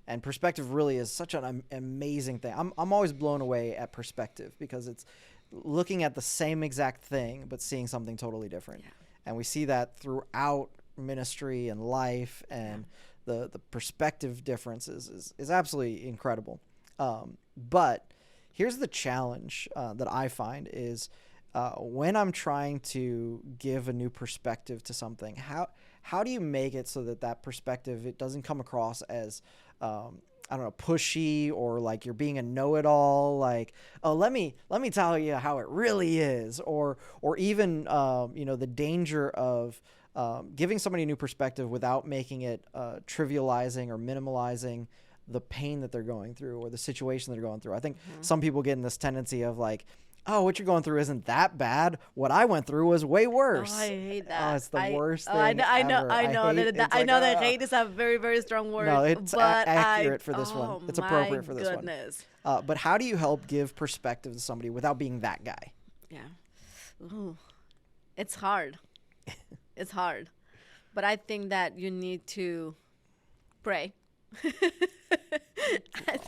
and perspective really is such an amazing thing. I'm always blown away at perspective because it's looking at the same exact thing but seeing something totally different, and we see that throughout ministry and life, and the perspective differences is absolutely incredible. But here's the challenge that I find is when I'm trying to give a new perspective to something, how do you make it so that perspective, it doesn't come across as I don't know, pushy, or like you're being a know-it-all, like, oh, let me tell you how it really is, or even the danger of giving somebody a new perspective without making it trivializing or minimalizing the pain that they're going through or the situation they're going through. I think some people get in this tendency of like, oh, what you're going through isn't that bad. What I went through was way worse. Oh, I hate that. Oh, it's the worst thing I know ever. I know that hate is a very, very strong word. No, it's but accurate for this one. It's appropriate for this goodness. one. But how do you help give perspective to somebody without being that guy? Yeah. Ooh. It's hard. It's hard. But I think that you need to pray.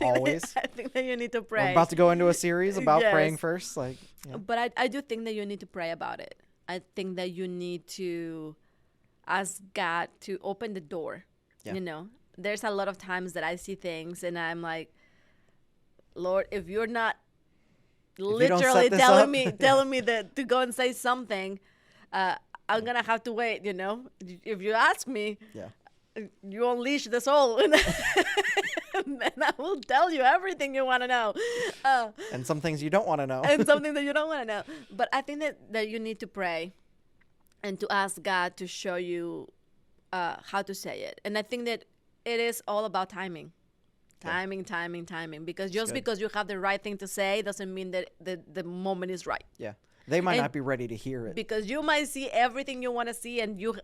Always. I think that you need to pray. We're about to go into a series about praying first. But I do think that you need to pray about it. I think that you need to ask God to open the door. Yeah. There's a lot of times that I see things and I'm like, Lord, if you're not literally telling me that to go and say something, I'm gonna have to wait. If you ask me, you unleash the soul, and I will tell you everything you want to know, and some things you don't want to know, and something that you don't want to know. But I think that you need to pray and to ask God to show you how to say it. And I think that it is all about timing. Timing. Because just because you have the right thing to say doesn't mean that the moment is right. Yeah. They might not be ready to hear it. Because you might see everything you want to see, and you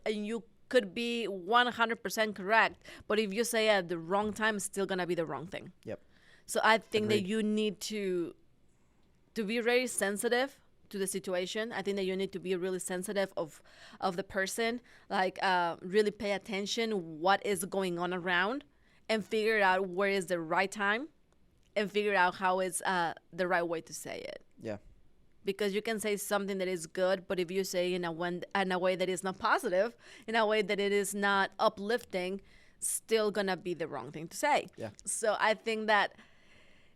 could be 100% correct. But if you say at the wrong time, it's still going to be the wrong thing. Yep. So I think Agreed. that you need to be very sensitive to the situation. I think that you need to be really sensitive of the person, like really pay attention what is going on around, and figure out where is the right time, and figure out how is the right way to say it. Yeah. Because you can say something that is good, but if you say in a way that is not positive, in a way that it is not uplifting, still gonna be the wrong thing to say. Yeah. So I think that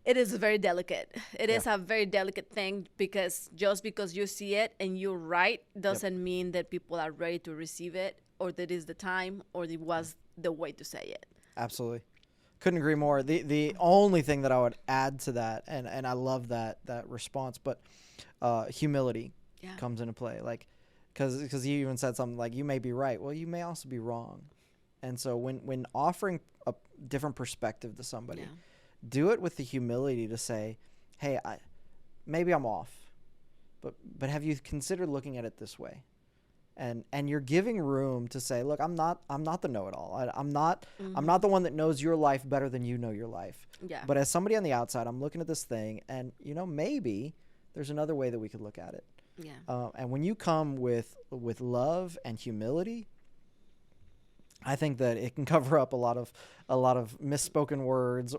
it is very delicate. It is a very delicate thing, because just because you see it and you're right doesn't mean that people are ready to receive it, or that is the time, or it was the way to say it. Absolutely. Couldn't agree more. The only thing that I would add to that, and I love that response, but humility comes into play. Like, because he even said something like, you may be right. Well, you may also be wrong. And so when offering a different perspective to somebody, do it with the humility to say, hey, maybe I'm off, but have you considered looking at it this way? And you're giving room to say, look, I'm not the know-it-all. I'm not the one that knows your life better than you know your life. Yeah. But as somebody on the outside, I'm looking at this thing, and maybe there's another way that we could look at it. Yeah. And when you come with love and humility, I think that it can cover up a lot of misspoken words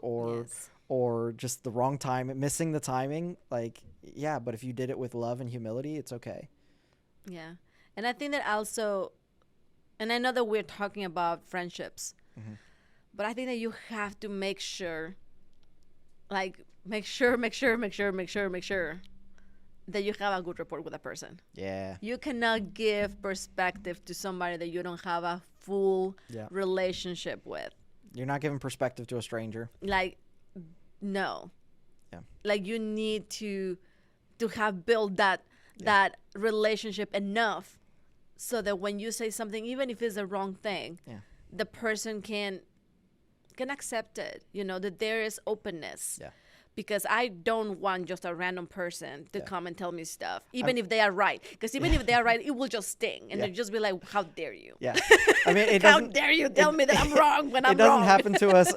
or just the wrong time, missing the timing. Like, yeah, but if you did it with love and humility, it's okay. Yeah. And I think that also, and I know that we're talking about friendships, but I think that you have to make sure that you have a good rapport with a person. Yeah. You cannot give perspective to somebody that you don't have a full relationship with. You're not giving perspective to a stranger. Like, no. Yeah. Like, you need to have built that relationship enough so that when you say something, even if it's the wrong thing, the person can accept it, that there is openness. Yeah. Because I don't want just a random person to come and tell me stuff, even if they are right. Because even if they are right, it will just sting. And they'll just be like, how dare you? Yeah. I mean, how dare you tell me that I'm wrong when I'm wrong? It doesn't happen to us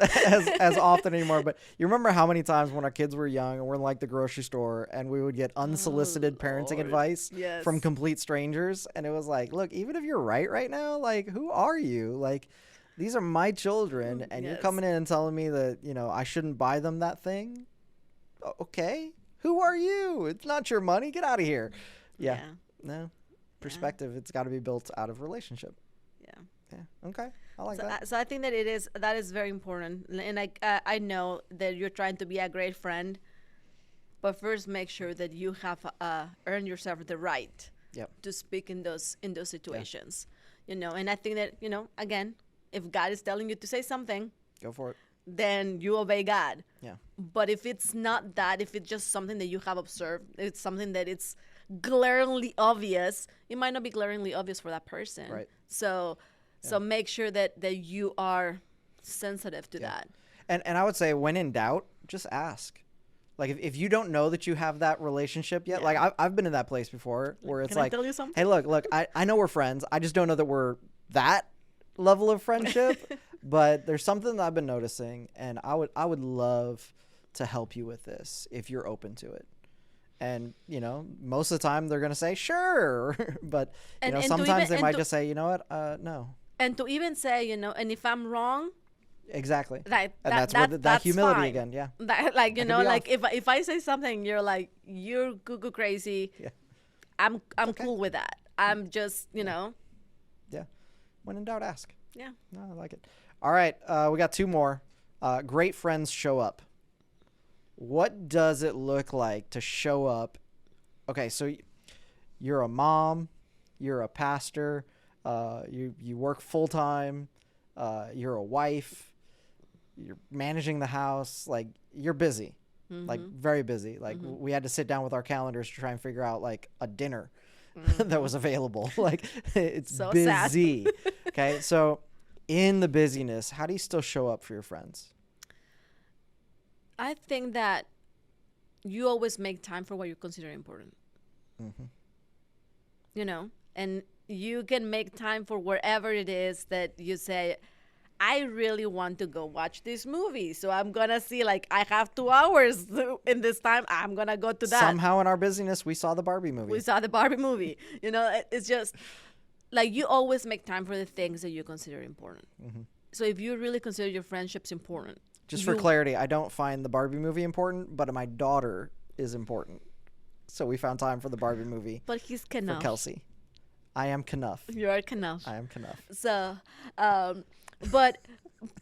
as often anymore. But you remember how many times when our kids were young and we're in like the grocery store and we would get unsolicited parenting advice from complete strangers. And it was like, look, even if you're right now, like, who are you? Like, these are my children. And you're coming in and telling me that, I shouldn't buy them that thing. Okay, who are you? It's not your money. Get out of here. Yeah. No perspective. It's got to be built out of relationship. Yeah. Okay, I like that. So I think that that is very important. And I know that you're trying to be a great friend, but first make sure that you have earned yourself the right to speak in those situations. And I think that again, if God is telling you to say something, go for it. Then you obey God. Yeah. But if it's not that, if it's just something that you have observed, it's something that it's glaringly obvious, it might not be glaringly obvious for that person. Right. So make sure that you are sensitive to that. And I would say when in doubt, just ask. Like if you don't know that you have that relationship yet, like I've been in that place before where it's like, Can I tell you something? hey, look, I know we're friends. I just don't know that we're that level of friendship. But there's something that I've been noticing, and I would love to help you with this if you're open to it. And most of the time they're gonna say sure, but sometimes they might just say, you know what, no. And to even say, and if I'm wrong, exactly. That's humility fine. again, yeah. Like like if I say something, you're like you're cuckoo crazy. Yeah. I'm okay. Cool with that. I'm just Yeah. When in doubt, ask. Yeah. No, I like it. All right, we got two more. Great friends show up. What does it look like to show up? Okay, so you're a mom, you're a pastor, you work full time, you're a wife, you're managing the house, like you're busy, like very busy. Like we had to sit down with our calendars to try and figure out like a dinner that was available. Like it's so busy. Okay, so in the busyness, how do you still show up for your friends? I think that you always make time for what you consider important. And you can make time for wherever it is that you say, I really want to go watch this movie. So I'm going to see, like, I have 2 hours in this time. I'm going to go to that. Somehow in our busyness, we saw the Barbie movie. We saw the Barbie movie. You know, it's just, like, you always make time for the things that you consider important. Mm-hmm. So if you really consider your friendships important. Just for clarity, I don't find the Barbie movie important, but my daughter is important. So we found time for the Barbie movie. But he's Knuff. For Kelsey. I am Knuff. You are Knuff. I am Knuff. So,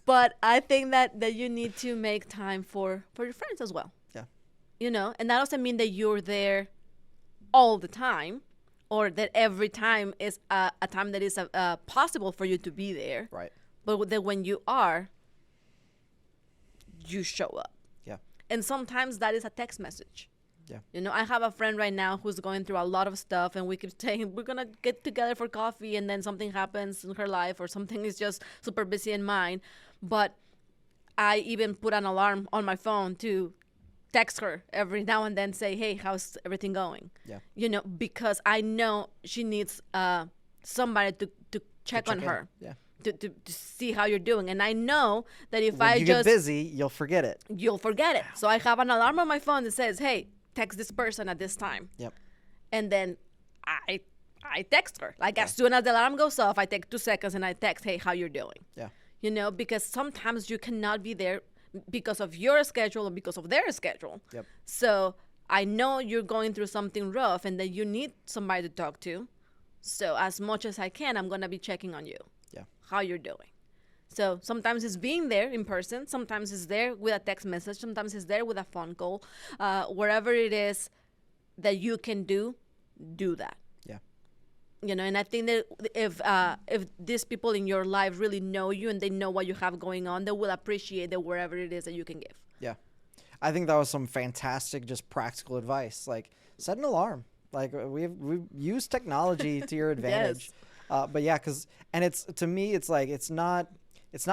but I think that you need to make time for your friends as well. Yeah. You know, and that doesn't mean that you're there all the time, or that every time is a time that is possible for you to be there. Right. But that when you are, you show up. Yeah. And sometimes that is a text message. Yeah. You know, I have a friend right now who's going through a lot of stuff, and we keep saying we're going to get together for coffee, and then something happens in her life, or something is just super busy in mine. But I even put an alarm on my phone to text her every now and then, say, hey, how's everything going? Yeah. You know, because I know she needs somebody to check on her. Yeah. To see how you're doing. And I know that if when I you just get busy, you'll forget it. You'll forget it. So I have an alarm on my phone that says, hey, text this person at this time. Yep. And then I text her. Like, as soon as the alarm goes off, I take 2 seconds and I text, hey, how you're doing? Yeah. You know, because sometimes you cannot be there because of your schedule or because of their schedule. Yep. So I know you're going through something rough and that you need somebody to talk to. So as much as I can, I'm going to be checking on you. Yeah. How you're doing. So sometimes it's being there in person. Sometimes it's there with a text message. Sometimes it's there with a phone call. Wherever it is that you can do that. Yeah. You know, and I think that if these people in your life really know you and they know what you have going on, they will appreciate that wherever it is that you can give. Yeah. I think that was some fantastic, just practical advice. Like, set an alarm. Like, we've used technology to your advantage. Yes. But yeah, and it's, to me, it's like, it's not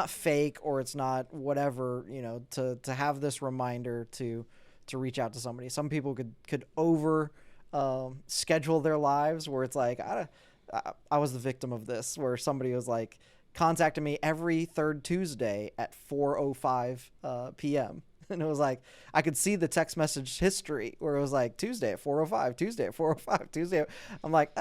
fake, or it's not whatever, you know, to have this reminder to reach out to somebody. Some people could over schedule their lives, where it's like, I was the victim of this, where somebody was like contacting me every third Tuesday at 4:05 p.m. And it was like, I could see the text message history where it was like Tuesday at 4:05, Tuesday at 4:05, Tuesday. I'm like,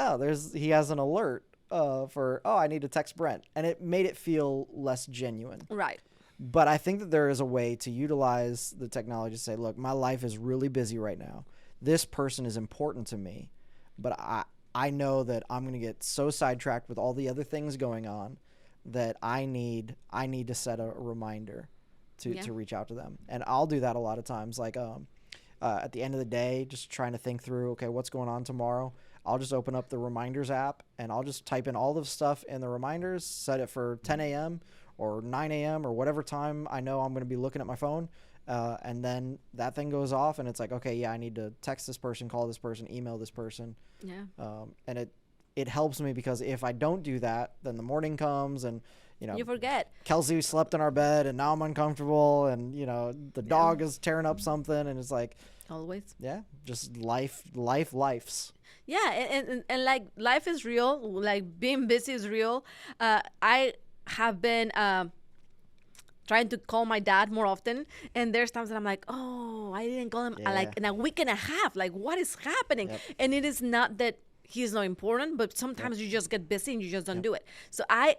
he has an alert I need to text Brent. And it made it feel less genuine. Right. But I think that there is a way to utilize the technology to say, look, my life is really busy right now. This person is important to me, but I know that I'm going to get so sidetracked with all the other things going on that I need to set a reminder to reach out to them. And I'll do that a lot of times. Like at the end of the day, just trying to think through, okay, what's going on tomorrow? I'll just open up the reminders app and I'll just type in all the stuff in the reminders, set it for 10 a.m. or 9 a.m. or whatever time I know I'm going to be looking at my phone. And then that thing goes off and it's like, okay, yeah, I need to text this person, call this person, email this person. Yeah. And it helps me, because if I don't do that, then the morning comes and, you know, you forget. Kelsey slept in our bed and now I'm uncomfortable, and, you know, the dog is tearing up something, and it's like, always. Yeah. Just lifes. Yeah. And like, life is real. Like, being busy is real. I have been, trying to call my dad more often, and there's times that I'm like, oh, I didn't call him like in a week and a half. Like, what is happening? Yep. And it is not that he's not important, but sometimes you just get busy and you just don't do it. So I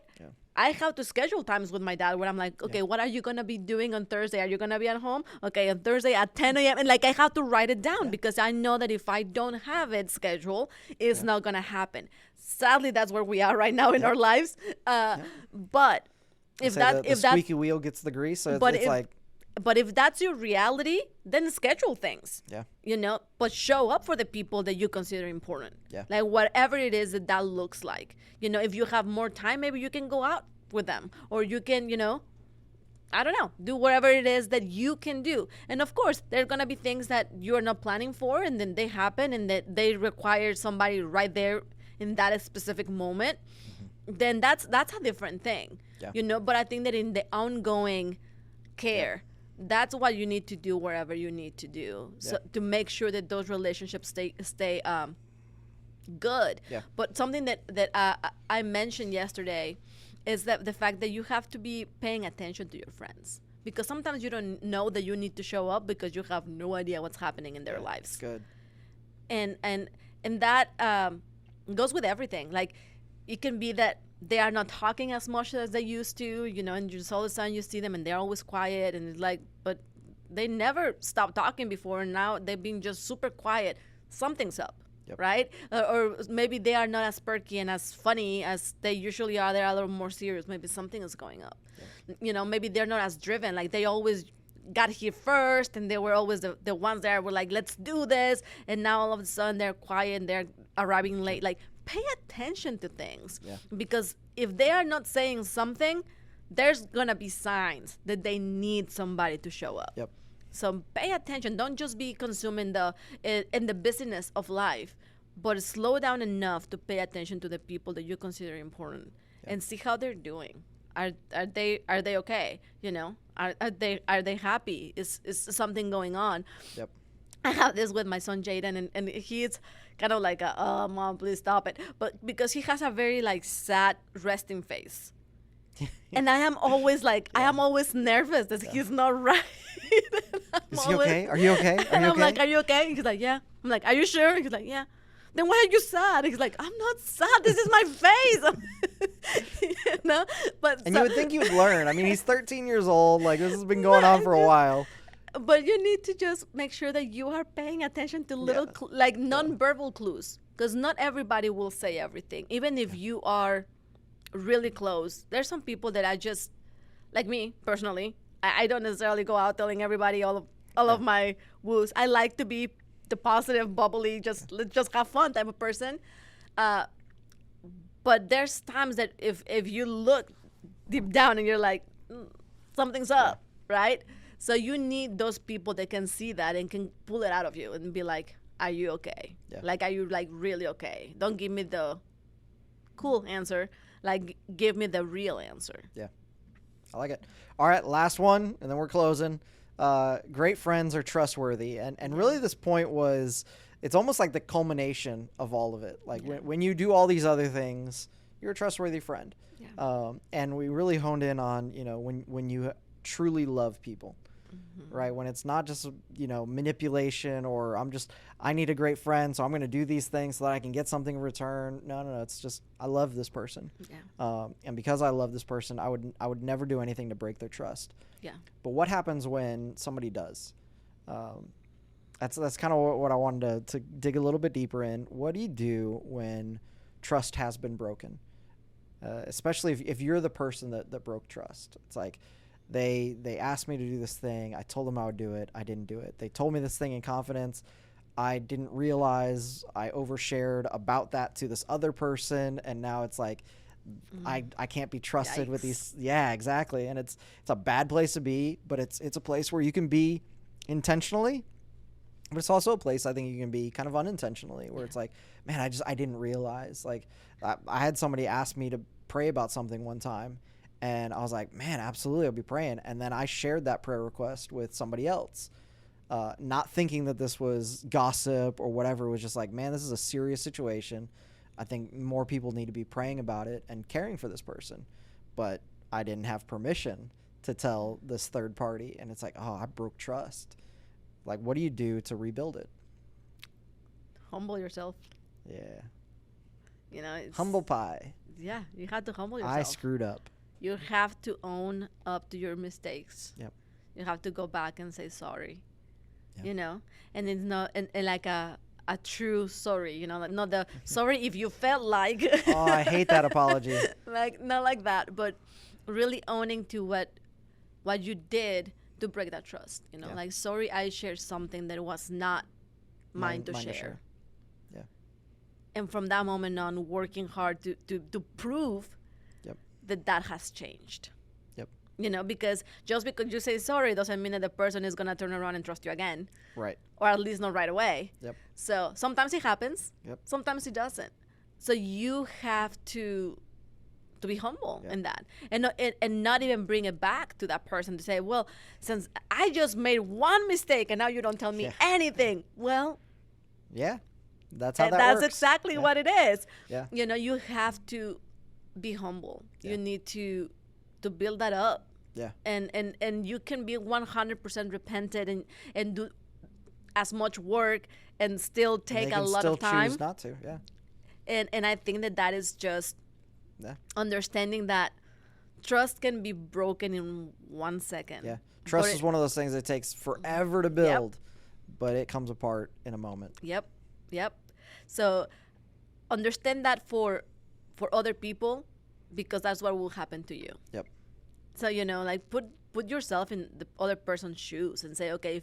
have to schedule times with my dad where I'm like, okay, what are you gonna be doing on Thursday? Are you gonna be at home? Okay, on Thursday at 10 a.m. And like, I have to write it down because I know that if I don't have it scheduled, it's not gonna happen. Sadly, that's where we are right now in our lives. But if the squeaky wheel gets the grease, so but if that's your reality, then schedule things. Yeah. You know, but show up for the people that you consider important. Yeah. Like, whatever it is that looks like. You know, if you have more time, maybe you can go out with them, or you can, you know, I don't know, do whatever it is that you can do. And of course, there are going to be things that you're not planning for, and then they happen, and that they require somebody right there in that specific moment. Mm-hmm. Then that's a different thing. Yeah. You know, but I think that in the ongoing care, that's what you need to do wherever you need to do, so to make sure that those relationships stay good. Yeah. But something that I mentioned yesterday is that the fact that you have to be paying attention to your friends, because sometimes you don't know that you need to show up because you have no idea what's happening in their lives. That's good. And that goes with everything. Like, it can be that they are not talking as much as they used to, you know, and just all of a sudden you see them and they're always quiet, and it's like, but they never stopped talking before, and now they've been just super quiet. Something's up. Yep. Right? Or maybe they are not as perky and as funny as they usually are. They're a little more serious. Maybe something is going up. Yep. You know, maybe they're not as driven. Like, they always got here first, and they were always the ones that were like, let's do this. And now all of a sudden they're quiet and they're arriving late. Like, pay attention to things. Yeah. Because if they are not saying something, there's going to be signs that they need somebody to show up. Yep. So pay attention. Don't just be consuming in the busyness of life, but slow down enough to pay attention to the people that you consider important, and see how they're doing. Are they okay? You know, are they happy? Is something going on? Yep. I have this with my son Jaden, and he's kind of like oh, mom, please stop it. But because he has a very like sad resting face. And I am always like, I am always nervous that he's not right. Is he okay? Are you okay? And I'm like, are you okay? He's like, yeah. I'm like, are you sure? He's like, yeah. Then why are you sad? He's like, I'm not sad. This is my face. You know? And you would think you would learn. I mean, he's 13 years old. Like, this has been going on for a while. But you need to just make sure that you are paying attention to little, like, nonverbal clues. Because not everybody will say everything. Even if you are really close. There's some people that I just, like me personally, I don't necessarily go out telling everybody all of my woos. I like to be the positive, bubbly, let's just have fun type of person. But there's times that if you look deep down and you're like, something's up, right? So you need those people that can see that and can pull it out of you and be like, are you okay? Yeah. Like, are you like really okay? Don't give me the cool answer. Like, give me the real answer. Yeah. I like it. All right, last one, and then we're closing. Great friends are trustworthy. And really this point was, it's almost like the culmination of all of it. Like, when you do all these other things, you're a trustworthy friend. Yeah. And we really honed in on, you know, when you truly love people. Mm-hmm. Right? When it's not just, you know, manipulation or I need a great friend, so I'm going to do these things so that I can get something in return. No. It's just, I love this person. Yeah. And because I love this person, I would never do anything to break their trust. Yeah. But what happens when somebody does? That's kind of what I wanted to dig a little bit deeper in. What do you do when trust has been broken? Especially if you're the person that broke trust. It's like, They asked me to do this thing. I told them I would do it. I didn't do it. They told me this thing in confidence. I didn't realize I overshared about that to this other person, and now it's like I can't be trusted with these. Yeah, exactly. And it's a bad place to be, but it's a place where you can be intentionally, but it's also a place I think you can be kind of unintentionally, where it's like, man, I didn't realize. Like, I had somebody ask me to pray about something one time. And I was like, man, absolutely, I'll be praying. And then I shared that prayer request with somebody else, not thinking that this was gossip or whatever. It was just like, man, this is a serious situation. I think more people need to be praying about it and caring for this person. But I didn't have permission to tell this third party. And it's like, oh, I broke trust. Like, what do you do to rebuild it? Humble yourself. Yeah. You know, it's humble pie. Yeah, you have to humble yourself. I screwed up. You have to own up to your mistakes. Yep. You have to go back and say sorry. Yep. You know, and it's not and like a true sorry. You know, like not the sorry if you felt like. Oh, I hate that apology. Like, not like that, but really owning to what you did to break that trust. You know, like, sorry, I shared something that was not mine to share. Yeah. And from that moment on, working hard to prove that has changed. Yep. You know, because just because you say sorry doesn't mean that the person is going to turn around and trust you again. Right. Or at least not right away. Yep. So sometimes it happens. Yep. Sometimes it doesn't. So you have to be humble in that. And not even bring it back to that person to say, well, since I just made one mistake and now you don't tell me anything. Well. Yeah. That's how that works. That's exactly what it is. Yeah. You know, you have to be humble You need to build that up. Yeah. And you can be 100% repentant and do as much work and still take a lot of time. Choose not to. Yeah. And I think that is just understanding that trust can be broken in 1 second. Yeah. Trust is one of those things that takes forever to build, but it comes apart in a moment. Yep. So understand that for other people, because that's what will happen to you. Yep. So, like put yourself in the other person's shoes and say, okay,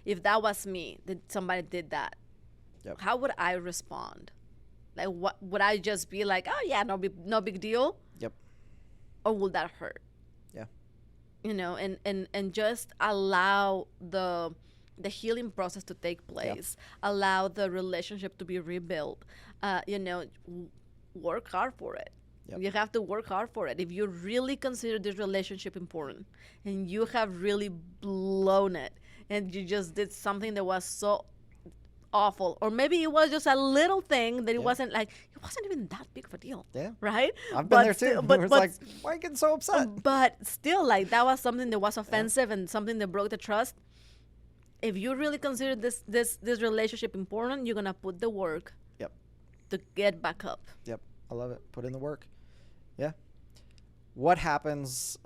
if that was me, that somebody did that, how would I respond? Like, what would I just be like, oh yeah, no big deal? Yep. Or will that hurt? Yeah. And just allow the healing process to take place. Allow the relationship to be rebuilt. Work hard for it. Yep. You have to work hard for it. If you really consider this relationship important and you have really blown it and you just did something that was so awful, or maybe it was just a little thing that it wasn't even that big of a deal. Yeah. Right? I've been there too. But it's like, why are you getting so upset? But still, like, that was something that was offensive and something that broke the trust. If you really consider this relationship important, you're gonna put the work to get back up. Yep. I love it. Put in the work. Yeah. What happens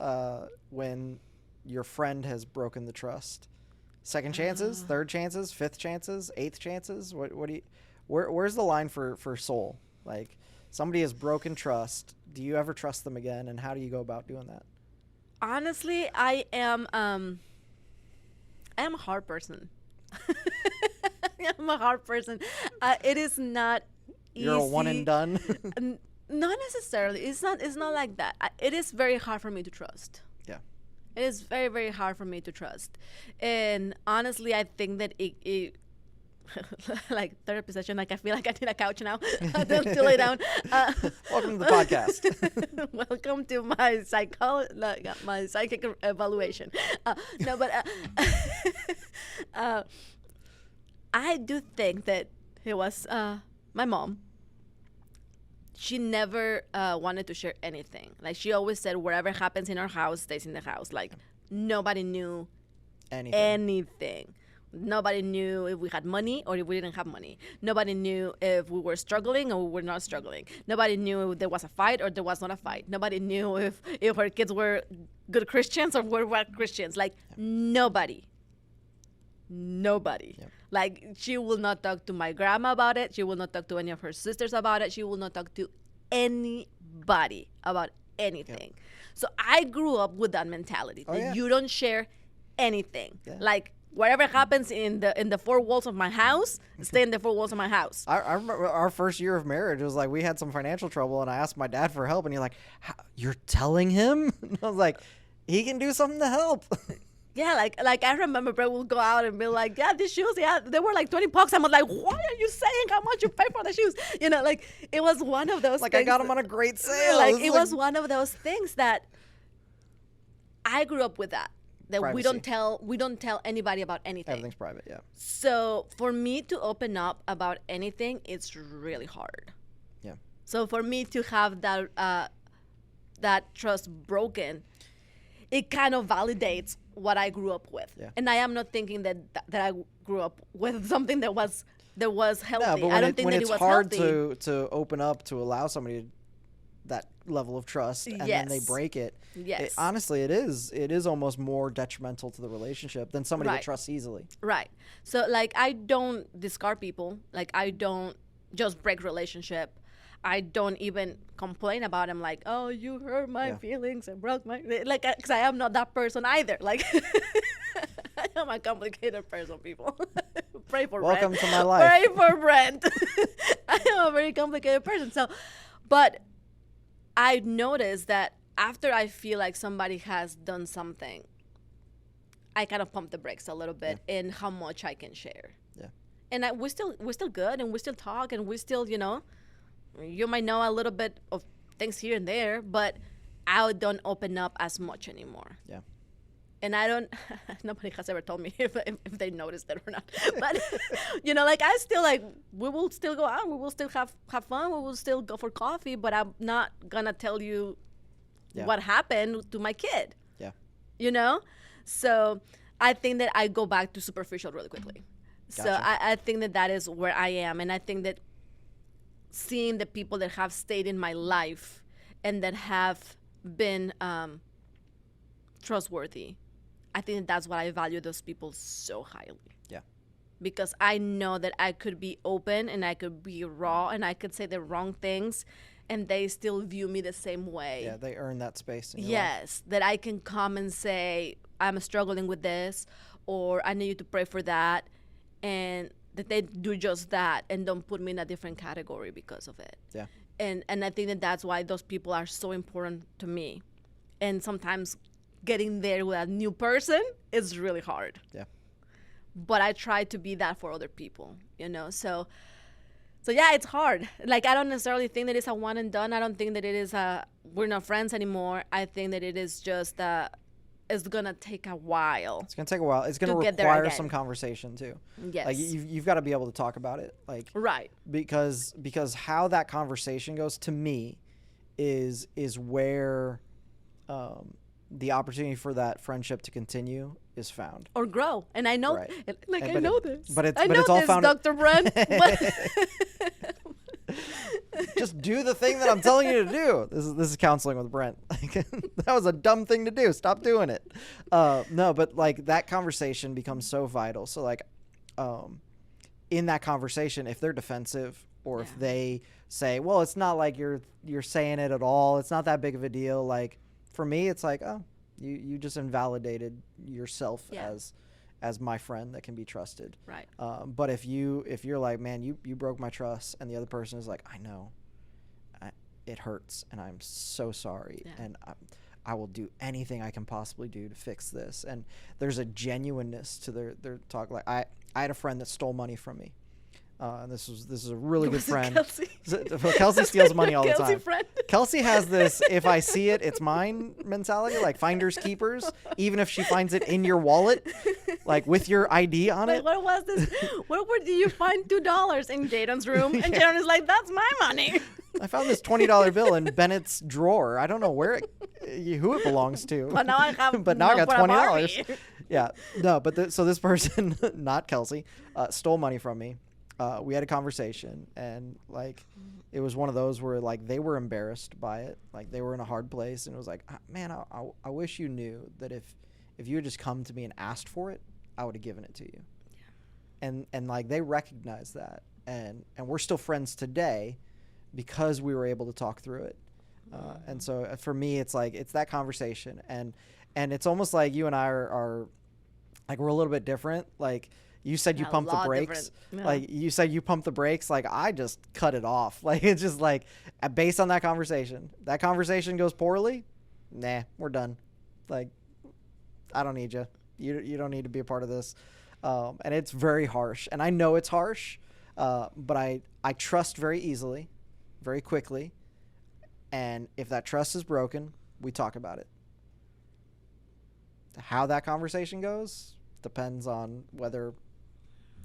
when your friend has broken the trust? Second chances, third chances, fifth chances, eighth chances? What do you? Where's the line for Sol? Like, somebody has broken trust. Do you ever trust them again? And how do you go about doing that? Honestly, I am a hard person. I'm a hard person. It is not easy. You're a one and done. Not necessarily. It's not like that. It is very hard for me to trust. Yeah. It is very, very hard for me to trust. And honestly, I think that it like therapy session, like I feel like I need a couch now to lay down. Welcome to the podcast. Welcome to my my psychic evaluation. No, but I do think that it was my mom. She never wanted to share anything. Like, she always said, whatever happens in our house stays in the house. Like, nobody knew anything. Nobody knew if we had money or if we didn't have money. Nobody knew if we were struggling or we were not struggling. Nobody knew if there was a fight or there was not a fight. Nobody knew if her kids were good Christians or were bad Christians. Like, nobody. Yep. Like, she will not talk to my grandma about it. She will not talk to any of her sisters about it. She will not talk to anybody about anything. Yep. So I grew up with that mentality that you don't share anything. Yeah. Like, whatever happens in the four walls of my house, stay in the four walls of my house. I remember our first year of marriage. It was like, we had some financial trouble, and I asked my dad for help, and you're like, you're telling him? And I was like, he can do something to help. Yeah, like I remember Brent would go out and be like, yeah, these shoes, they were like $20. I'm like, why are you saying how much you pay for the shoes? Like, it was one of those like things. I got them on a great sale. Like, it was one of those things that I grew up with that privacy. we don't tell anybody about anything. Everything's private, yeah. So for me to open up about anything, it's really hard. Yeah. So for me to have that trust broken, it kind of validates what I grew up with. Yeah. And I am not thinking that I grew up with something that was healthy. No, but I don't think that it was hard healthy. to open up, to allow somebody that level of trust, and then they break it. Yes. Honestly, it is almost more detrimental to the relationship than somebody that trusts easily. Right. So, like, I don't discard people. Like, I don't just break relationship. I don't even complain about them, like, oh, you hurt my feelings and broke my... Like, because I am not that person either. Like, I am a complicated person, people. Pray for Brent. Welcome to my life. Pray for Brent. I am a very complicated person. So, but I noticed that after I feel like somebody has done something, I kind of pump the brakes a little bit in how much I can share. Yeah. And we're still good, and we still talk, and we still, you might know a little bit of things here and there, but I don't open up as much anymore. Yeah. And I don't, nobody has ever told me if they noticed it or not. But, like, I still, like, we will still go out. We will still have fun. We will still go for coffee. But I'm not going to tell you what happened to my kid. Yeah. You know? So I think that I go back to superficial really quickly. Gotcha. So I think that is where I am. And I think that seeing the people that have stayed in my life and that have been trustworthy, I think that's what I value those people so highly. Yeah. Because I know that I could be open and I could be raw and I could say the wrong things and they still view me the same way. Yeah, they earn that space in your Yes, that I can come and say, I'm struggling with this, or I need you to pray for that, and that they do just that and don't put me in a different category because of it. Yeah. And I think that that's why those people are so important to me. And sometimes getting there with a new person is really hard. Yeah. But I try to be that for other people, you know? So yeah, it's hard. Like, I don't necessarily think that it's a one and done. I don't think that it is we're not friends anymore. I think that it is just it's gonna take a while. It's gonna take a while. It's gonna require some conversation too. Yes. Like you've got to be able to talk about it. Like right. Because how that conversation goes to me is where the opportunity for that friendship to continue is found or grow. And I know, right. I know this. But it's all this, found. Dr. Brent. Just do the thing that I'm telling you to do. This is counseling with Brent. Like, that was a dumb thing to do. Stop doing it. No, but like that conversation becomes so vital. So like, in that conversation, if they're defensive or if they say, well, it's not like you're saying it at all. It's not that big of a deal. Like for me, it's like, oh, you just invalidated yourself as my friend that can be trusted. Right. But if you're like, man, you broke my trust, and the other person is like, I know, it hurts, and I'm so sorry, and I will do anything I can possibly do to fix this. And there's a genuineness to their talk. Like I had a friend that stole money from me. And this is a really good friend. Kelsey? Kelsey steals money all the time. Friend? Kelsey has this if I see it, it's mine mentality, like finders keepers, even if she finds it in your wallet, like with your ID on it. What was this? Where did you find $2 in Jadon's room? And Jadon is like, that's my money. I found this $20 bill in Bennett's drawer. I don't know who it belongs to. But now I have I got $20. Yeah. No, but so this person, not Kelsey, stole money from me. We had a conversation, and like it was one of those where like they were embarrassed by it, like they were in a hard place, and it was like, man, I wish you knew that if you had just come to me and asked for it, I would have given it to you. Yeah. And like they recognized that, and we're still friends today because we were able to talk through it. And so for me, it's like it's that conversation, and it's almost like you and I are like we're a little bit different, like. You said you pumped the brakes. Yeah. Like you said you pumped the brakes. Like I just cut it off. Like it's just like based on that conversation. That conversation goes poorly. Nah, we're done. Like I don't need you. You don't need to be a part of this. And it's very harsh. And I know it's harsh. But I trust very easily, very quickly. And if that trust is broken, we talk about it. How that conversation goes depends on whether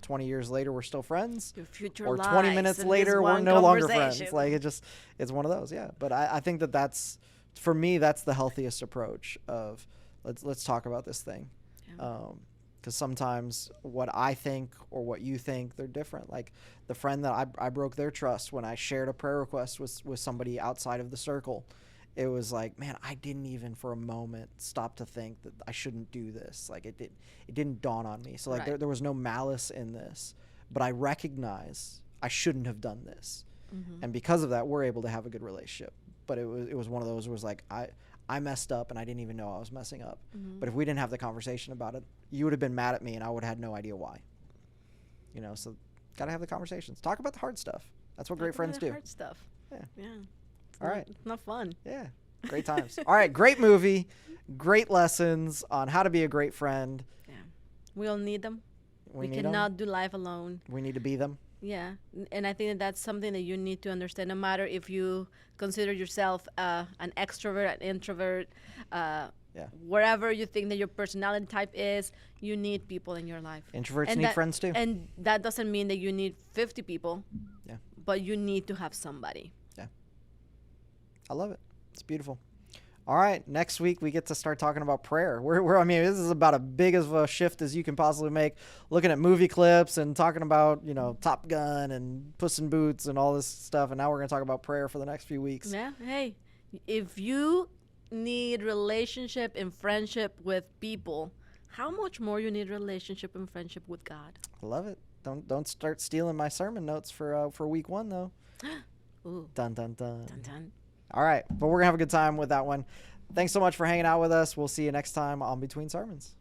20 years later we're still friends, or 20 minutes later we're no longer friends. Like it's one of those. Yeah. But I think that's, for me, that's the healthiest approach of let's talk about this thing. Because sometimes what I think or what you think, they're different. Like the friend that I broke their trust when I shared a prayer request with somebody outside of the circle. It was like, man, I didn't even for a moment stop to think that I shouldn't do this. Like it didn't dawn on me. So like there was no malice in this, but I recognize I shouldn't have done this. Mm-hmm. And because of that, we're able to have a good relationship. But it was one of those where it was like, I messed up and I didn't even know I was messing up. Mm-hmm. But if we didn't have the conversation about it, you would have been mad at me and I would have had no idea why. You know, so got to have the conversations. Talk about the hard stuff. That's what great friends do. Hard stuff. Yeah. All right. It's not fun. Yeah. Great times. All right. Great movie. Great lessons on how to be a great friend. Yeah. We all need them. We cannot do life alone. We need to be them. Yeah. And I think that's something that you need to understand. No matter if you consider yourself an extrovert, an introvert, wherever you think that your personality type is, you need people in your life. Introverts need friends too. And that doesn't mean that you need 50 people. Yeah. But you need to have somebody. I love it. It's beautiful. All right, next week we get to start talking about prayer. I mean, this is about as big of a shift as you can possibly make, looking at movie clips and talking about, Top Gun and Puss in Boots and all this stuff. And now we're going to talk about prayer for the next few weeks. Yeah. Hey, if you need relationship and friendship with people, how much more you need relationship and friendship with God? I love it. Don't start stealing my sermon notes for week 1 though. Ooh. Dun dun dun. Dun, dun. All right, but we're gonna have a good time with that one. Thanks so much for hanging out with us. We'll see you next time on Between Sermons.